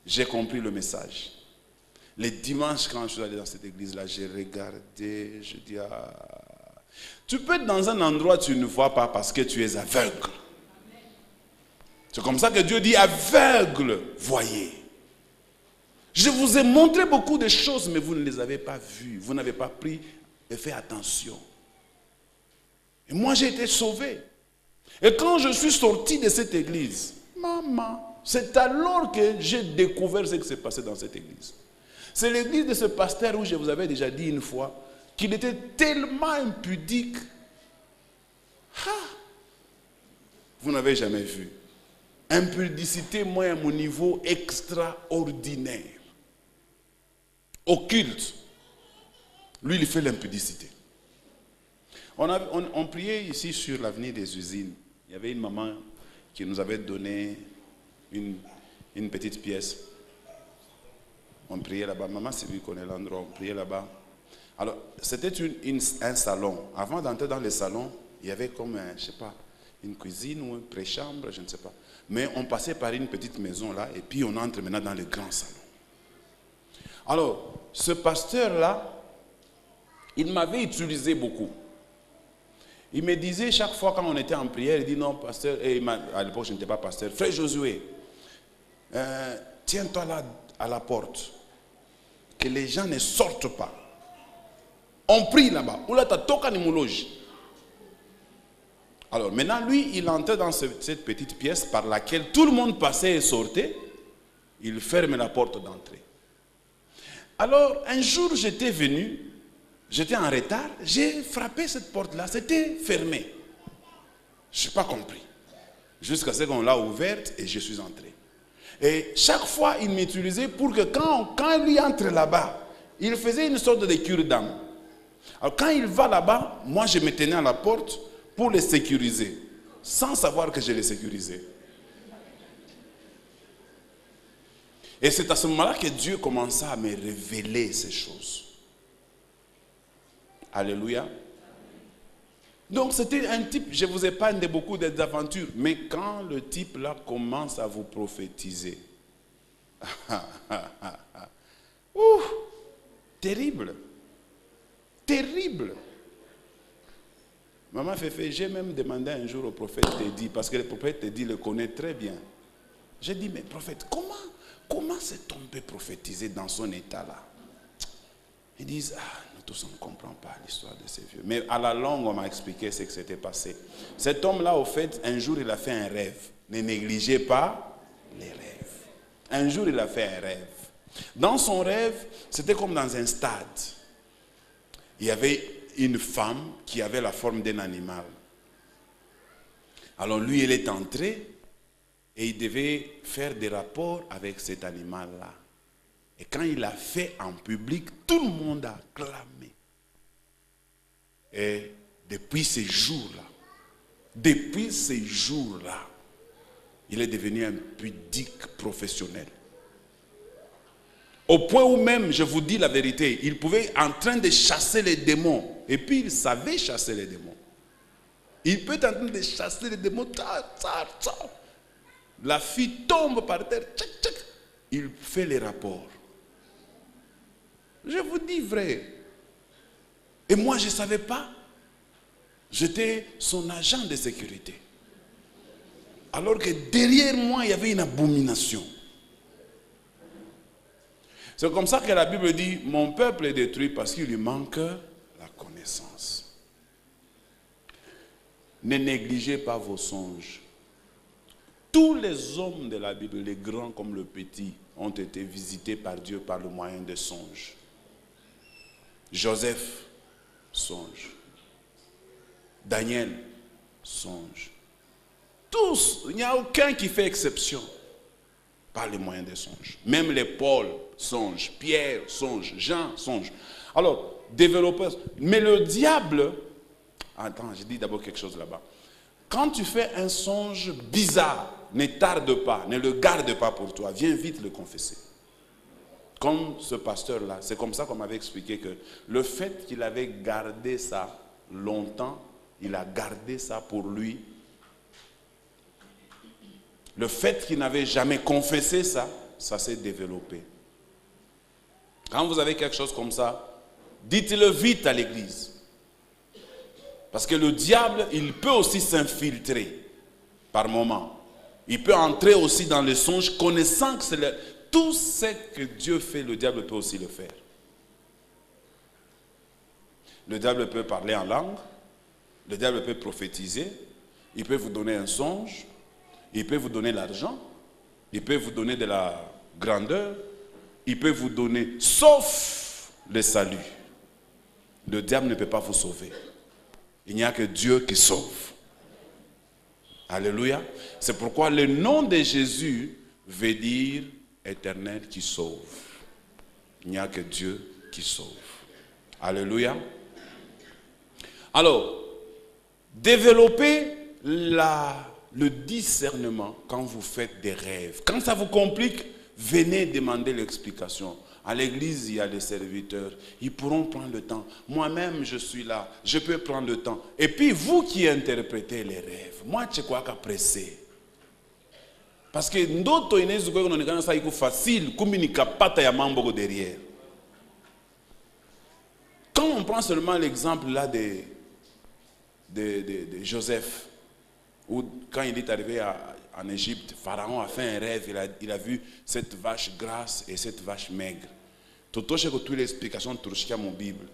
J'ai compris le message. Les dimanches, quand je suis allé dans cette église-là, j'ai regardé, je dis, tu peux être dans un endroit où tu ne vois pas parce que tu es aveugle. C'est comme ça que Dieu dit, aveugle, voyez. Je vous ai montré beaucoup de choses, mais vous ne les avez pas vues. Vous n'avez pas pris et fait attention. Et moi, j'ai été sauvé. Et quand je suis sorti de cette église, maman, c'est alors que j'ai découvert ce qui s'est passé dans cette église. C'est l'église de ce pasteur où je vous avais déjà dit une fois qu'il était tellement impudique. Vous n'avez jamais vu. Impudicité, moi, à mon niveau extraordinaire. Occulte. Lui, il fait l'impudicité. On priait ici sur l'avenue des usines. Il y avait une maman qui nous avait donné une petite pièce. On priait là-bas. Maman, c'est lui qui connaît l'endroit. On priait là-bas. Alors, c'était un salon. Avant d'entrer dans le salon, il y avait comme, je ne sais pas, une cuisine ou une pré-chambre, je ne sais pas. Mais on passait par une petite maison là, et puis on entre maintenant dans le grand salon. Alors, ce pasteur-là, il m'avait utilisé beaucoup. Il me disait chaque fois quand on était en prière, il dit non, pasteur, et à l'époque je n'étais pas pasteur, frère Josué, tiens-toi là à la porte, que les gens ne sortent pas. On prie là-bas. Alors maintenant, lui, il entrait dans cette petite pièce par laquelle tout le monde passait et sortait. Il ferme la porte d'entrée. Alors, un jour, j'étais venu, j'étais en retard, j'ai frappé cette porte-là, c'était fermé. Je n'ai pas compris. Jusqu'à ce qu'on l'a ouverte et je suis entré. Et chaque fois, il m'utilisait pour que quand lui entre là-bas, il faisait une sorte de cure-dame. Alors quand il va là-bas, moi je me tenais à la porte pour les sécuriser, sans savoir que je les sécurisais. Et c'est à ce moment-là que Dieu commença à me révéler ces choses. Alléluia. Donc c'était un type, je vous épargne de beaucoup d'aventures, mais quand le type là commence à vous prophétiser, terrible, terrible. Maman Féfé, j'ai même demandé un jour au prophète Teddy, parce que le prophète Teddy le connaît très bien. J'ai dit, mais prophète, comment cet homme peut prophétiser dans son état là? Ils disent, nous tous on ne comprend pas l'histoire de ces vieux. Mais à la longue, on m'a expliqué ce qui s'était passé. Cet homme-là, au fait, un jour, il a fait un rêve. Ne négligez pas les rêves. Un jour, il a fait un rêve. Dans son rêve, c'était comme dans un stade. Il y avait une femme qui avait la forme d'un animal. Alors lui, il est entré et il devait faire des rapports avec cet animal-là. Et quand il l'a fait en public, tout le monde a acclamé. Et depuis ces jours-là, il est devenu un pudique professionnel. Au point où même, je vous dis la vérité, il pouvait en train de chasser les démons. Et puis il savait chasser les démons. Il peut être en train de chasser les démons. La fille tombe par terre. Il fait les rapports. Je vous dis vrai. Et moi, je ne savais pas. J'étais son agent de sécurité. Alors que derrière moi, il y avait une abomination. C'est comme ça que la Bible dit, mon peuple est détruit parce qu'il lui manque la connaissance. Ne négligez pas vos songes. Tous les hommes de la Bible, les grands comme le petit, ont été visités par Dieu par le moyen des songes. Joseph, songe. Daniel, songe. Tous, il n'y a aucun qui fait exception par les moyens des songes. Même les Paul, songe. Pierre, songe. Jean, songe. Alors, développeurs. Mais le diable, attends, j'ai dit d'abord quelque chose là-bas. Quand tu fais un songe bizarre, ne tarde pas, ne le garde pas pour toi, viens vite le confesser. Comme ce pasteur-là, c'est comme ça qu'on m'avait expliqué que le fait qu'il avait gardé ça longtemps, il a gardé ça pour lui. Le fait qu'il n'avait jamais confessé ça, ça s'est développé. Quand vous avez quelque chose comme ça, dites-le vite à l'église. Parce que le diable, il peut aussi s'infiltrer par moment. Il peut entrer aussi dans les songes, connaissant que c'est tout ce que Dieu fait, le diable peut aussi le faire. Le diable peut parler en langue, le diable peut prophétiser, il peut vous donner un songe, il peut vous donner l'argent, il peut vous donner de la grandeur, il peut vous donner, sauf le salut. Le diable ne peut pas vous sauver. Il n'y a que Dieu qui sauve. Alléluia. C'est pourquoi le nom de Jésus veut dire éternel qui sauve. Il n'y a que Dieu qui sauve. Alléluia. Alors, développez le discernement quand vous faites des rêves. Quand ça vous complique, venez demander l'explication. À l'église, il y a des serviteurs. Ils pourront prendre le temps. Moi-même, je suis là. Je peux prendre le temps. Et puis, vous qui interprétez les rêves, moi, je crois qu'à presser. Parce que ndoto inaweza kuonekana sasa iko facile, communiquer pata ya mambo derrière. Quand on prend seulement l'exemple là de Joseph, où quand il est arrivé en Égypte, Pharaon a fait un rêve, il a vu cette vache grasse et cette vache maigre. Tutoshe que toutes les explications turushika mon Bible.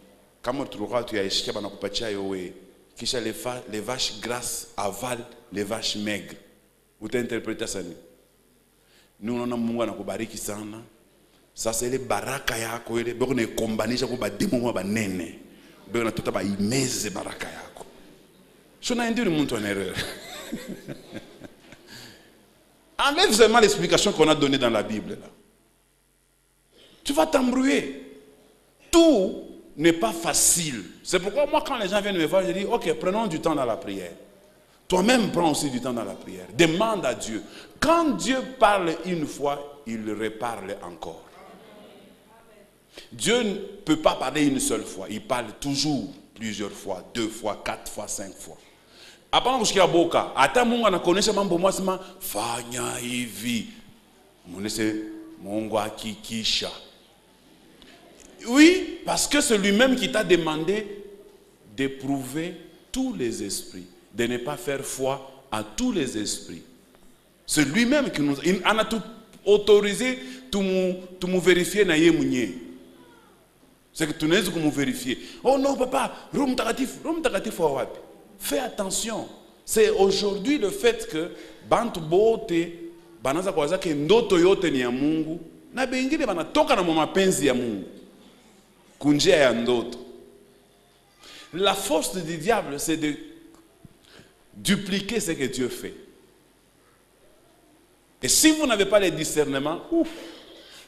Kama turuka tu yaishikia banakupatia yowe. Kisha les vaches grasses avalent les vaches maigres. Utainterpreta ça ni? Nous on a Mungu anakubariki sana. Sasa ile baraka yako ile beko ne kombanisha kwa bademo banene. Beko na tota ba imeze baraka yako. Shona indiri muntu en erreur. Enlève seulement l'explication qu'on a donnée dans la Bible là. Tu vas t'embrouiller. Tout n'est pas facile. C'est pourquoi moi quand les gens viennent me voir, je dis ok, prenons du temps dans la prière. Toi-même prends aussi du temps dans la prière. Demande à Dieu. Quand Dieu parle une fois, il reparle encore. Dieu ne peut pas parler une seule fois. Il parle toujours plusieurs fois, 2 fois, 4 fois, 5 fois. Hapana kushikia boka. Hata Mungu anakuonesha mambo mwasema fanya hivi. Munese Mungu akikisha. Oui, parce que c'est lui-même qui t'a demandé d'éprouver tous les esprits, de ne pas faire foi à tous les esprits. C'est lui-même qui nous a tout autorisé, tout nous vérifier na yemunye. C'est que tu n'es que nous vérifier. Oh non papa, Roum tagatif wapi. Fais attention. C'est aujourd'hui le fait que bantu bote banaza kwaza ke ndoto yote ni ya Mungu na bengine banatoka na mapenzi ya Mungu. Kunjia ya ndoto. La force du diable, c'est de dupliquer ce que Dieu fait. Et si vous n'avez pas le discernement,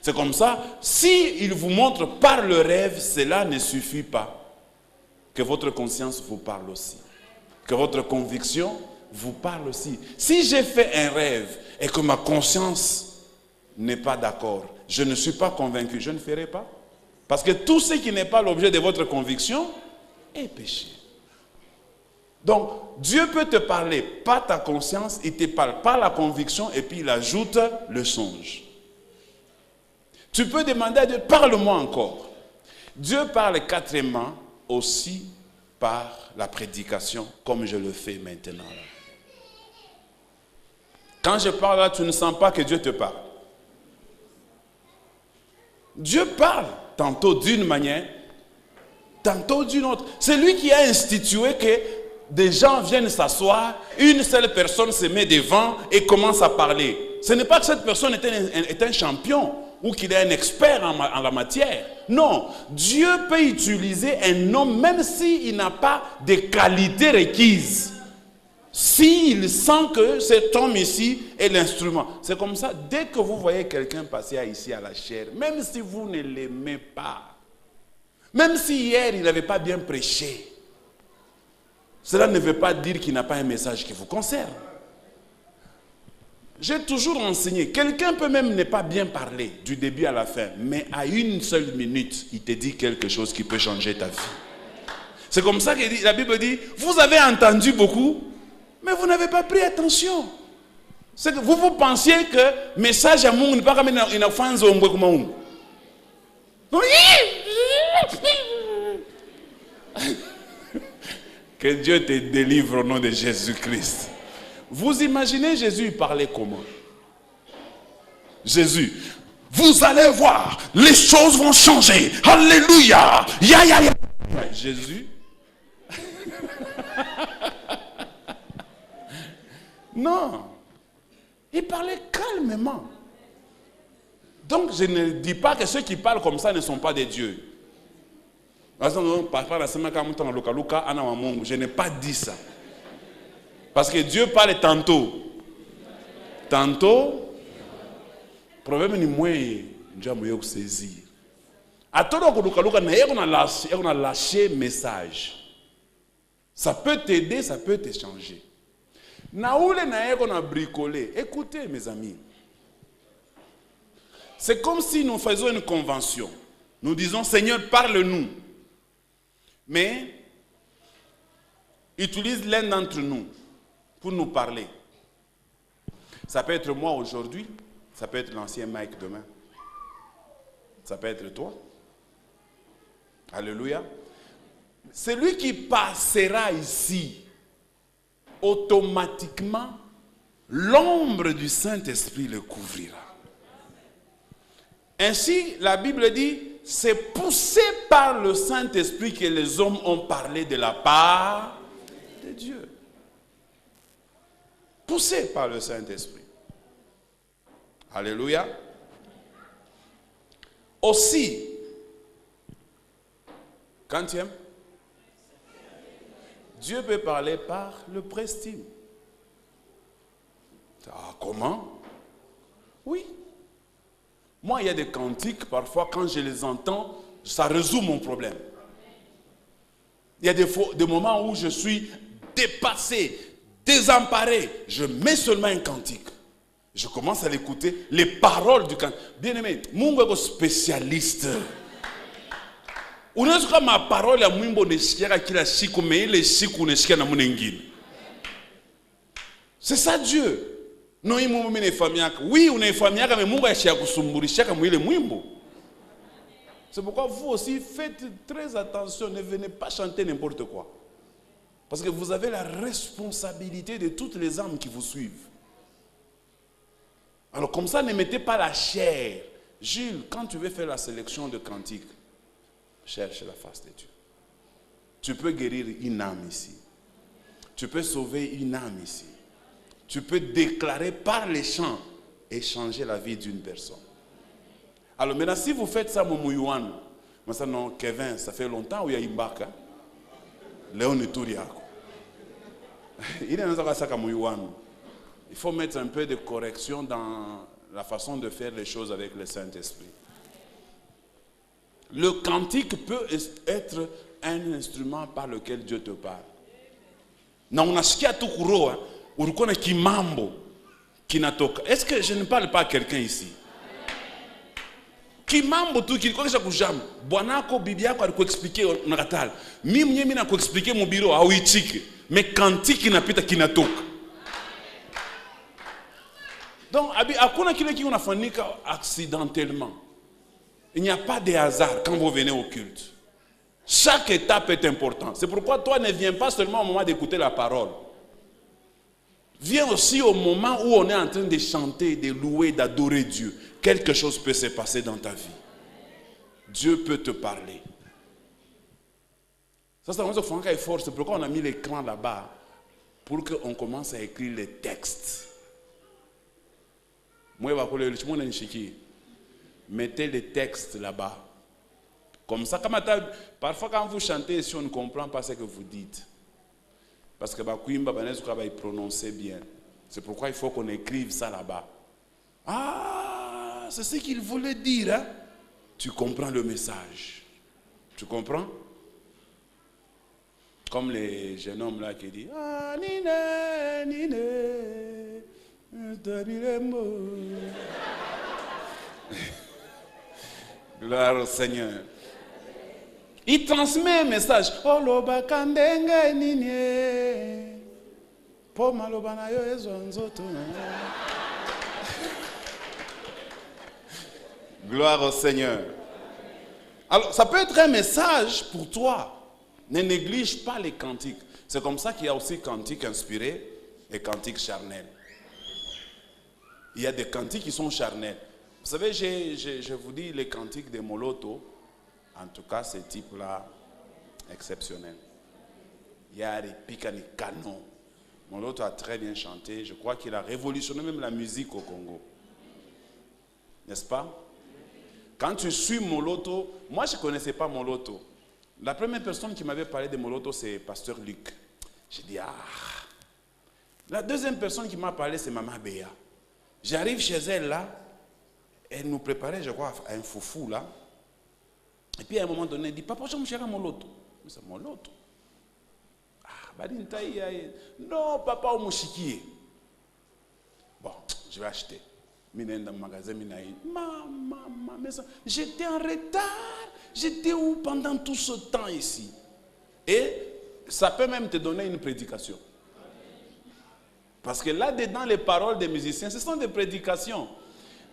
c'est comme ça, si il vous montre par le rêve, cela ne suffit pas. Que votre conscience vous parle aussi. Que votre conviction vous parle aussi. Si j'ai fait un rêve et que ma conscience n'est pas d'accord, je ne suis pas convaincu, je ne ferai pas. Parce que tout ce qui n'est pas l'objet de votre conviction est péché. Donc, Dieu peut te parler par ta conscience, il te parle par la conviction et puis il ajoute le songe. Tu peux demander à Dieu, parle-moi encore. Dieu parle quatrièmement aussi par la prédication, comme je le fais maintenant. Quand je parle là, tu ne sens pas que Dieu te parle. Dieu parle tantôt d'une manière, tantôt d'une autre. C'est lui qui a institué que des gens viennent s'asseoir, une seule personne se met devant et commence à parler. Ce n'est pas que cette personne est un champion ou qu'il est un expert en la matière. Non, Dieu peut utiliser un homme même s'il n'a pas de qualités requises. S'il sent que cet homme ici est l'instrument. C'est comme ça, dès que vous voyez quelqu'un passer ici à la chair, même si vous ne l'aimez pas, même si hier il n'avait pas bien prêché, cela ne veut pas dire qu'il n'a pas un message qui vous concerne. J'ai toujours enseigné, quelqu'un peut même ne pas bien parler du début à la fin, mais à une seule minute, il te dit quelque chose qui peut changer ta vie. C'est comme ça que la Bible dit, vous avez entendu beaucoup, mais vous n'avez pas pris attention. C'est que vous pensiez que message à Mungu n'est pas comme une offense au Mungu comme Mungu. Que Dieu te délivre au nom de Jésus-Christ. Vous imaginez Jésus parler comment? Jésus, vous allez voir, les choses vont changer. Alléluia. Ya, ya, ya. Jésus. Non. Il parlait calmement. Donc je ne dis pas que ceux qui parlent comme ça ne sont pas des dieux. Je n'ai pas dit ça. Parce que Dieu parle tantôt. Tantôt. Problème ni moi, je vais saisir. À tout on a lâché message. Ça peut t'aider, ça peut te changer. Naoule on a bricolé. Écoutez mes amis. C'est comme si nous faisions une convention. Nous disons, Seigneur, parle-nous. Mais, utilise l'un d'entre nous pour nous parler. Ça peut être moi aujourd'hui, ça peut être l'ancien Mike demain. Ça peut être toi. Alléluia. Celui qui passera ici, automatiquement, l'ombre du Saint-Esprit le couvrira. Ainsi, la Bible dit, c'est poussé par le Saint-Esprit que les hommes ont parlé de la part de Dieu. Poussé par le Saint-Esprit. Alléluia. Aussi, quantième, Dieu peut parler par le prestime. Ah, comment? Oui. Moi, il y a des cantiques, parfois, quand je les entends, ça résout mon problème. Il y a des moments où je suis dépassé, désemparé. Je mets seulement un cantique. Je commence à l'écouter, les paroles du cantique. Bien-aimé, Mungu est spécialiste. Unaweza ma parole ya mwimbo nesikia kila siku, mais ile siku unasikia na munengine. C'est ça Dieu. Non, il m'a mis famiaka. Oui, on est famiaka, mais Mungu ashia kusumburisha kama ile mwimbo. C'est pourquoi vous aussi faites très attention, ne venez pas chanter n'importe quoi. Parce que vous avez la responsabilité de toutes les âmes qui vous suivent. Alors comme ça, ne mettez pas la chair. Jules, quand tu veux faire la sélection de cantiques, cherche la face de Dieu. Tu peux guérir une âme ici. Tu peux sauver une âme ici. Tu peux déclarer par les chants et changer la vie d'une personne. Alors maintenant, si vous faites ça, Momouyouan, maintenant Kevin, ça fait longtemps où il y a Imbaka, Léon Touriako. Il faut mettre un peu de correction dans la façon de faire les choses avec le Saint-Esprit. Le cantique peut être un instrument par lequel Dieu te parle. Est-ce que je ne parle pas à quelqu'un ici? Kimambo tu kilikuwa kujam. Bwanako bibi yako alikuexpliquer unakatal. Mimi na kuexpliquer mon bureau hauitiki. Mais kantiki inapita kinatoka. Donc hakuna kile qui unafanyika accidentellement. Il n'y a pas de hasard quand vous venez au culte. Chaque étape est importante. C'est pourquoi toi ne viens pas seulement au moment d'écouter la parole. Viens aussi au moment où on est en train de chanter, de louer, d'adorer Dieu. Quelque chose peut se passer dans ta vie. Dieu peut te parler. Ça, c'est vraiment Franck est fort. C'est pourquoi on a mis l'écran là-bas. Pour qu'on commence à écrire les textes. Mettez les textes là-bas. Comme ça, parfois quand vous chantez, si on ne comprend pas ce que vous dites. Parce que il prononcer bien. C'est pourquoi il faut qu'on écrive ça là-bas. Ah, c'est ce qu'il voulait dire. Hein? Tu comprends le message. Tu comprends? Comme les jeunes hommes là qui disent ah, Nine, gloire au Seigneur. Il transmet un message. Oh, loba kandenga nini. Po maloba na yo ezo nzoto. Gloire au Seigneur. Alors, ça peut être un message pour toi. Ne néglige pas les cantiques. C'est comme ça qu'il y a aussi cantiques inspirés et cantiques charnels. Il y a des cantiques qui sont charnels. Vous savez, je vous dis les cantiques de Moloto, en tout cas, ce type-là, exceptionnel. Il y a des Pikani Canon. Moloto a très bien chanté. Je crois qu'il a révolutionné même la musique au Congo. N'est-ce pas? Quand tu suis Moloto, moi je ne connaissais pas Moloto. La première personne qui m'avait parlé de Moloto, c'est Pasteur Luc. J'ai dit, ah. La deuxième personne qui m'a parlé, c'est Maman Béa. J'arrive chez elle là, elle nous préparait, je crois, un foufou là. Et puis à un moment donné, elle dit, papa, je me cherche à Moloto. C'est Moloto. Ah, non, papa, au Mouchikié. Bon, je vais acheter. Dans le magasin, j'étais en retard. J'étais où pendant tout ce temps ici? Et ça peut même te donner une prédication. Parce que là-dedans, les paroles des musiciens, ce sont des prédications.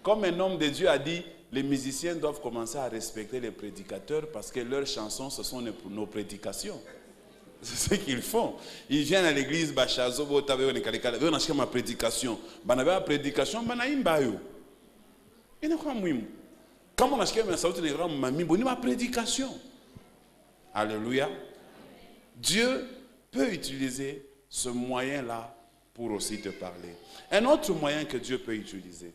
Comme un homme de Dieu a dit, les musiciens doivent commencer à respecter les prédicateurs parce que leurs chansons, ce sont nos prédications. C'est ce qu'ils font. Ils viennent à l'église, Bachazo, on a ma prédication. Ma prédication, quand on a ma prédication. Alléluia. Dieu peut utiliser ce moyen-là pour aussi te parler. Un autre moyen que Dieu peut utiliser.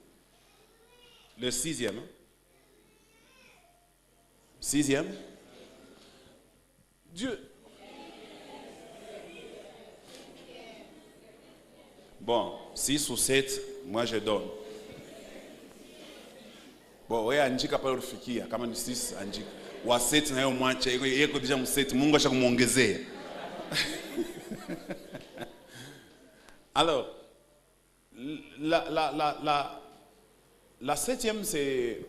Le sixième. Sixième. Dieu. Bon, 6 ou 7, moi je donne. Bon, oui, Anjika pas urufikia, kama ni 6 Anjika. Wa 7 na yeye mwacha, yeko deja mu 7, Mungu asha kumuongezea. Alors, la septième c'est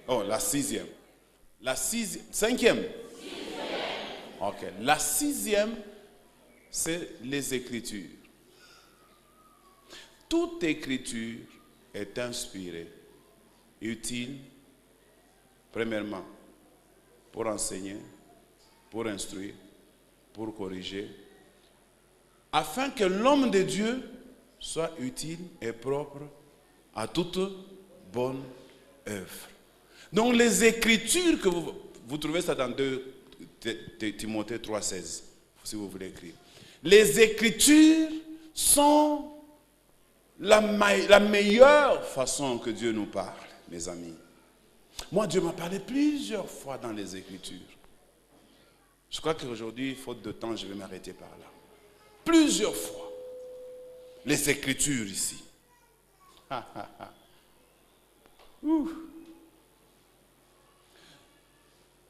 la sixième. La cinquième. OK, la sixième c'est les Écritures. Toute écriture est inspirée, utile, premièrement, pour enseigner, pour instruire, pour corriger, afin que l'homme de Dieu soit utile et propre à toute bonne œuvre. Donc les écritures que vous trouvez ça dans 2 Timothée 3,16, si vous voulez écrire. Les écritures sont la meilleure façon que Dieu nous parle, mes amis. Moi, Dieu m'a parlé plusieurs fois dans les Écritures. Je crois qu'aujourd'hui, faute de temps, je vais m'arrêter par là. Plusieurs fois. Les Écritures ici.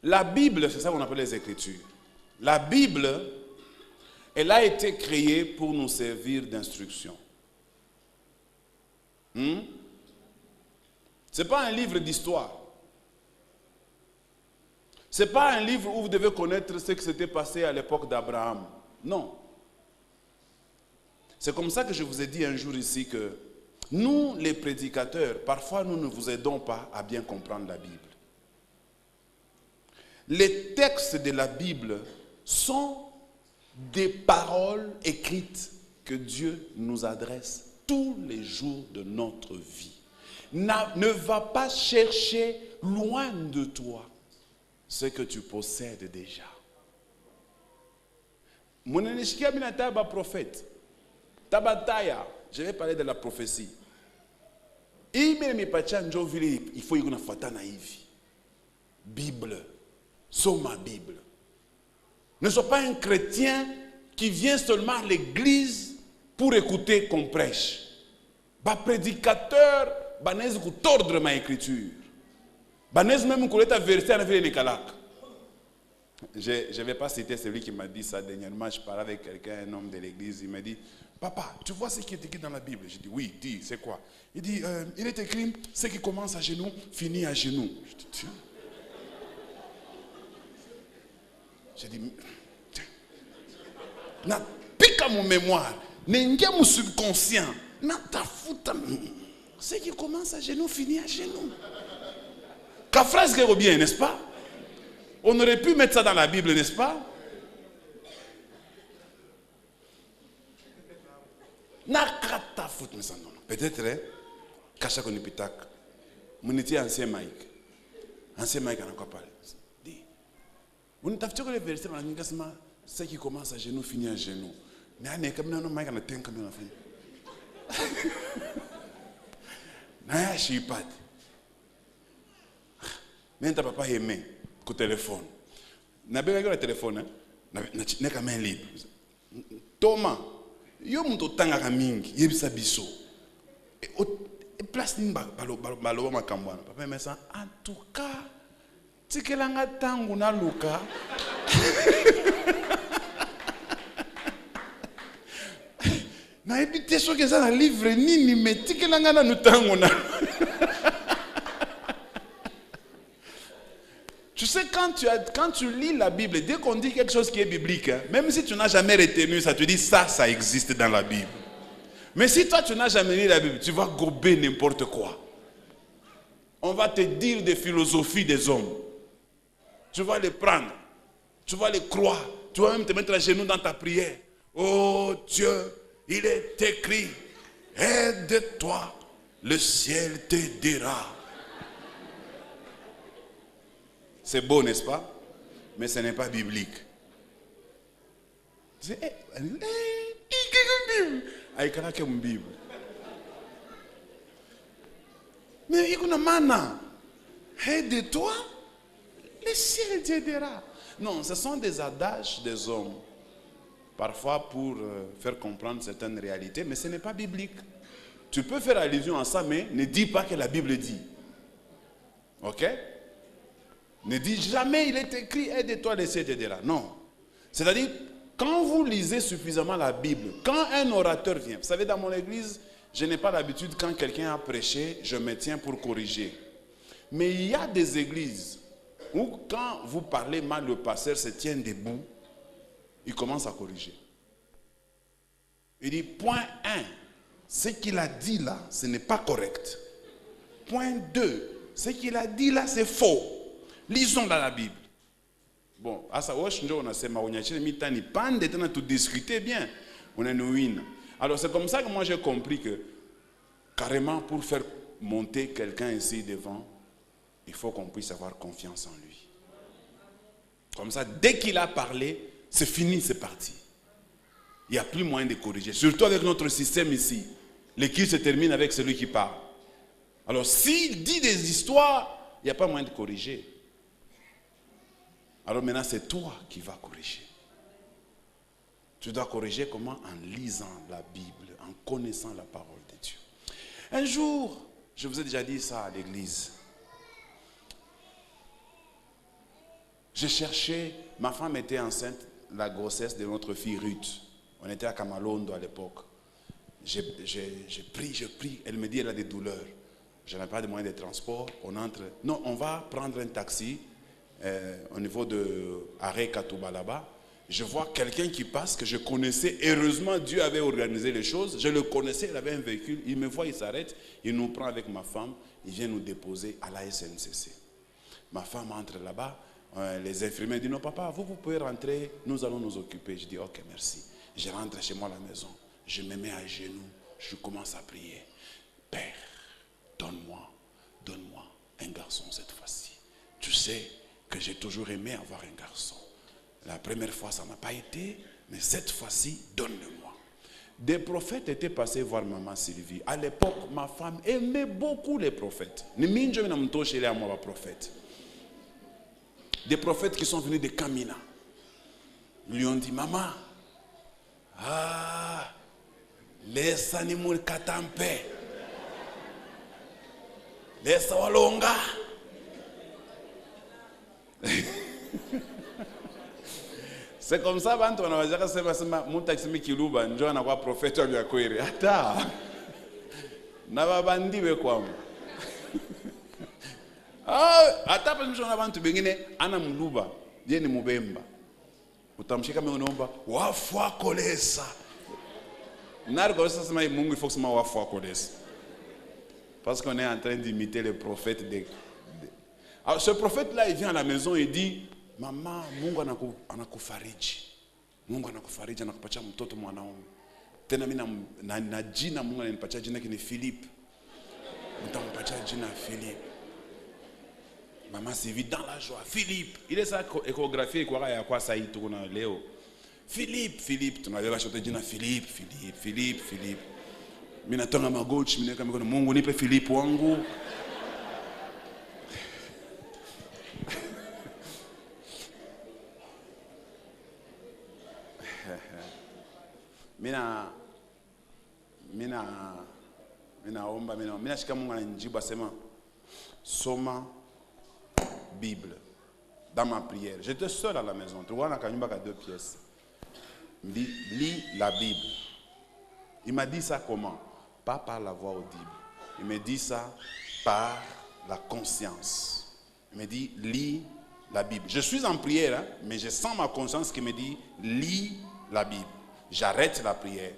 La Bible, c'est ça qu'on appelle les Écritures. La Bible, elle a été créée pour nous servir d'instruction. Ce n'est pas un livre d'histoire. Ce n'est pas un livre où vous devez connaître ce qui s'était passé à l'époque d'Abraham. Non. C'est comme ça que je vous ai dit un jour ici que nous, les prédicateurs, parfois nous ne vous aidons pas à bien comprendre la Bible. Les textes de la Bible sont des paroles écrites que Dieu nous adresse tous les jours de notre vie. Ne va pas chercher loin de toi ce que tu possèdes déjà. Moneneshkia minataba prophète. Tabataya, je vais parler de la prophétie. Il faut y avoir Bible. Soma Bible. Ne sois pas un chrétien qui vient seulement à l'église pour écouter qu'on prêche. Ba prédicateur, banez ku tordre ma écriture. Banez même ku leta verset en ville Nikalak. Je ne vais pas citer celui qui m'a dit ça dernièrement. Je parlais avec quelqu'un, un homme de l'église. Il m'a dit, papa, tu vois ce qui est écrit dans la Bible? Je dis, oui, dis, c'est quoi? Il dit, il est écrit, ce qui commence à genoux, finit à genoux. Je dis, tiens. Je dis, tiens. Na pique mon mémoire. N'engue mon subconscient. Na ta fouta. Ce qui commence à genoux, finit à genoux. Quelle phrase qui est bien, n'est-ce pas? On aurait pu mettre ça dans la Bible, n'est-ce pas? Nakata foot, mais ça non. Peut-être, Kacha Konipitak, mon était ancien Mike. Ancien Mike, on a quoi parlé? Dis, on t'a fait que les versets dans l'annigasma, ce qui commence à genoux finit à genoux. Mais on est comme non, Mike, on a ten comme on a fait. Naya, je suis pas. Mais t'as pas aimé. Au téléphone. Na bega le téléphone, na ka main libre. Thomas, yo muto tanga mingi, yebisa biso. Et place ni balo makambwana. Papa mais ça en tout cas, tikelanga tangu na luka. Na ebite so ke ça na livre nini mais tikelanga na nutangu na. Tu sais, quand tu lis la Bible, dès qu'on dit quelque chose qui est biblique, hein, même si tu n'as jamais retenu ça, tu dis ça existe dans la Bible. Mais si toi, tu n'as jamais lu la Bible, tu vas gober n'importe quoi. On va te dire des philosophies des hommes. Tu vas les prendre. Tu vas les croire. Tu vas même te mettre à genoux dans ta prière. Oh Dieu, il est écrit, aide-toi, le ciel t'aidera. C'est beau, n'est-ce pas? Mais ce n'est pas biblique. C'est une Bible. Mais il y a une mana. Aide-toi, le ciel t'aidera. Non, ce sont des adages des hommes. Parfois pour faire comprendre certaines réalités, mais ce n'est pas biblique. Tu peux faire allusion à ça, mais ne dis pas que la Bible dit. Ok? Ne dis jamais il est écrit aide-toi, le ciel t'aidera. Non. C'est-à-dire, quand vous lisez suffisamment la Bible, quand un orateur vient, vous savez, dans mon église, je n'ai pas l'habitude, quand quelqu'un a prêché, je me tiens pour corriger. Mais il y a des églises où, quand vous parlez mal, le pasteur se tient debout, il commence à corriger. Il dit, point 1, ce qu'il a dit là, ce n'est pas correct. Point 2, ce qu'il a dit là, c'est faux. Lisons dans la Bible. Bon, à ça, on a ces marognachés, mitani, pande, on a tout discuté bien. On a une. Alors c'est comme ça que moi j'ai compris que, carrément, pour faire monter quelqu'un ici devant, il faut qu'on puisse avoir confiance en lui. Comme ça, dès qu'il a parlé, c'est fini, c'est parti. Il n'y a plus moyen de corriger. Surtout avec notre système ici. L'équipe se termine avec celui qui parle. Alors s'il dit des histoires, il n'y a pas moyen de corriger. Alors maintenant, c'est toi qui vas corriger. Tu dois corriger comment? En lisant la Bible, en connaissant la parole de Dieu. Un jour, je vous ai déjà dit ça à l'église. J'ai cherché, ma femme était enceinte, la grossesse de notre fille Ruth. On était à Kamalondo à l'époque. J'ai pris, elle me dit elle a des douleurs. Je n'ai pas de moyens de transport. On entre, non, on va prendre un taxi au niveau de Arrêt Katouba là-bas. Je vois quelqu'un qui passe que je connaissais. Heureusement, Dieu avait organisé les choses. Je le connaissais, il avait un véhicule. Il me voit, il s'arrête. Il nous prend avec ma femme. Il vient nous déposer à la SNCC. Ma femme entre là-bas. Les infirmiers disent non, papa, vous pouvez rentrer. Nous allons nous occuper. Je dis ok, merci. Je rentre chez moi à la maison. Je me mets à genoux. Je commence à prier. Père, donne-moi un garçon cette fois-ci. Tu sais que j'ai toujours aimé avoir un garçon. La première fois, ça n'a pas été, mais cette fois-ci, donne-le-moi. Des prophètes étaient passés voir maman Sylvie. À l'époque, ma femme aimait beaucoup les prophètes. Des prophètes qui sont venus de Kamina. Ils lui ont dit, maman, laisse animaux katampe. Laisse walonga. C'est comme ça, quand on va dire que c'est mon taxi qui loue, on a un prophète qui a couru. Attends, n'a bandi be quoi? Attends, parce que on a vendu bengine, ana muluba, yeni mubemba. Utamshika meonomba, wafwa kolesa. Nargo ça c'est Mungu, il faut que ça wafwa kolesa. Parce qu'on est en train d'imiter le prophète. Alors ce prophète-là, il vient à la maison et dit, maman, Mungu anakufariji. Mungu anakufariji, anakupatia mtoto mwanaume. Tena mimi na jina Mungu ananipatia jina kini Philippe. Mtampatia jina Philippe. Maman s'est vite dans la joie. Philippe, il est ça échographie quoi ya kwa sai tuko na leo. Philippe, tunaweza shote jina Philippe. Mimi natonga magoti, mimi kama Mungu nipe Philippe wangu. Mina shika Mungu ananijibu asema soma Bible dans ma prière. J'étais seul à la maison. Tu vois, on a kanyumba ka 2 pièces. Il me dit lis la Bible. Il m'a dit ça comment? Pas par la voix audible. Il me dit ça par la conscience. Il me dit lis la Bible. Je suis en prière, hein, mais je sens ma conscience qui me dit lis la Bible. J'arrête la prière.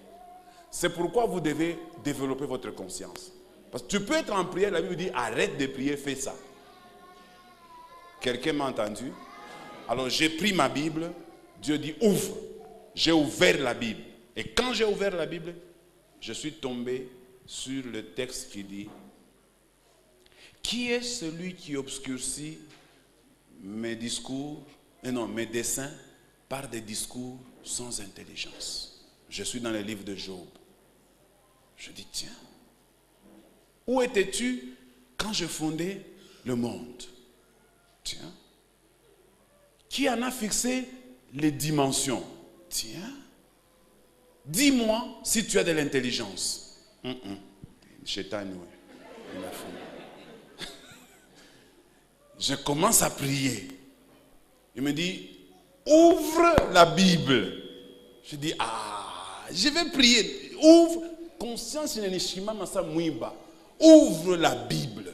C'est pourquoi vous devez développer votre conscience. Parce que tu peux être en prière, la Bible dit arrête de prier, fais ça. Quelqu'un m'a entendu? Alors j'ai pris ma Bible, Dieu dit ouvre. J'ai ouvert la Bible. Et quand j'ai ouvert la Bible, je suis tombé sur le texte qui dit qui est celui qui obscurcit mes desseins par des discours sans intelligence. Je suis dans le livre de Job. Je dis tiens, où étais-tu quand je fondais le monde? Tiens, qui en a fixé les dimensions? Tiens, dis-moi si tu as de l'intelligence. Je commence à prier. Il me dit, ouvre la Bible. Je dis, je vais prier. Ouvre, conscience ouvre la Bible.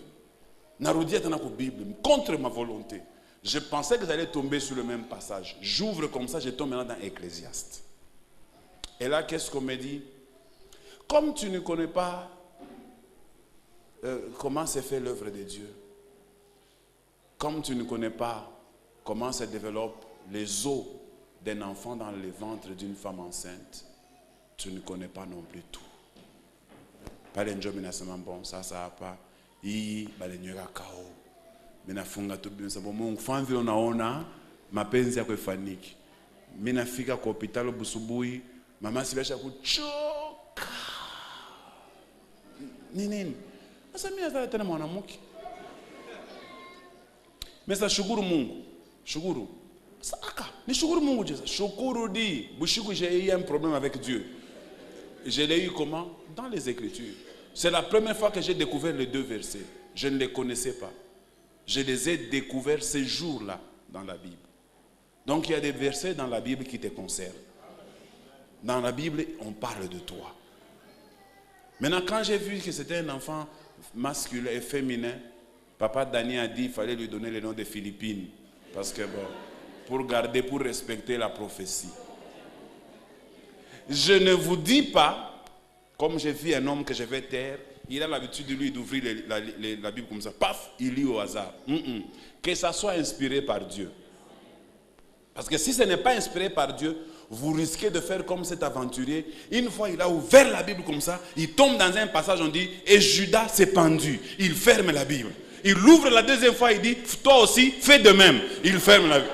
Bible, contre ma volonté. Je pensais que j'allais tomber sur le même passage. J'ouvre comme ça, je tombe maintenant dans Ecclésiaste. Et là, qu'est-ce qu'on me dit? Comme tu ne connais pas comment se fait l'œuvre de Dieu, comme tu ne connais pas comment se développent les os d'un enfant dans le ventre d'une femme enceinte, tu ne connais pas non plus tout. Pas les gens bon, ça va pas. Minafunga tu binsa Mungu fanzi unaona mapenzi yako ifaniki. Mimi nafika kwa hospitali busubuhi, mama sibasha kuchoka. Nini? Sasa mimi nataka tena mwanamke. Mesa shukuru Mungu. Shukuru. Saka, ni shukuru Mungu Jesus. Shukuru di. Bushiku j'ai eu un problème avec Dieu. Je l'ai eu comment? Dans les Écritures. C'est la première fois que j'ai découvert les 2 versets. Je ne les connaissais pas. Je les ai découverts ces jours-là dans la Bible. Donc il y a des versets dans la Bible qui te concernent. Dans la Bible, on parle de toi. Maintenant, quand j'ai vu que c'était un enfant masculin et féminin, papa Dani a dit qu'il fallait lui donner le nom de Philippine. Parce que bon, pour respecter la prophétie. Je ne vous dis pas, comme j'ai vu un homme que je vais taire, il a l'habitude de lui d'ouvrir la Bible comme ça. Paf, il lit au hasard. Que ça soit inspiré par Dieu. Parce que si ce n'est pas inspiré par Dieu, vous risquez de faire comme cet aventurier. Une fois, il a ouvert la Bible comme ça, il tombe dans un passage, on dit, et Judas s'est pendu. Il ferme la Bible. Il ouvre la deuxième fois, il dit, toi aussi, fais de même. Il ferme la Bible.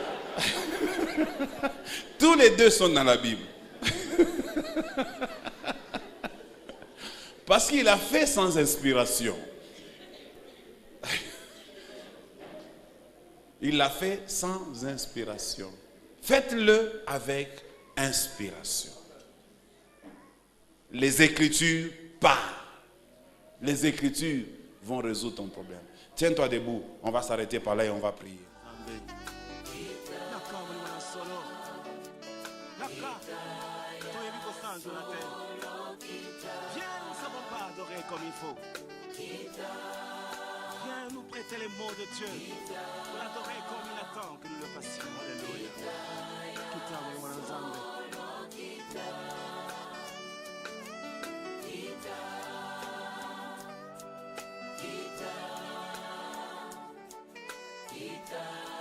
Tous les deux sont dans la Bible. Parce qu'il a fait sans inspiration. Il l'a fait sans inspiration. Faites-le avec inspiration. Les Écritures parlent. Les Écritures vont résoudre ton problème. Tiens-toi debout. On va s'arrêter par là et on va prier. Viens, nous ne savons pas adorer comme il faut. Viens nous prêter les mots de Dieu pour l'adorer comme il attend que nous le fassions. Alléluia. Kita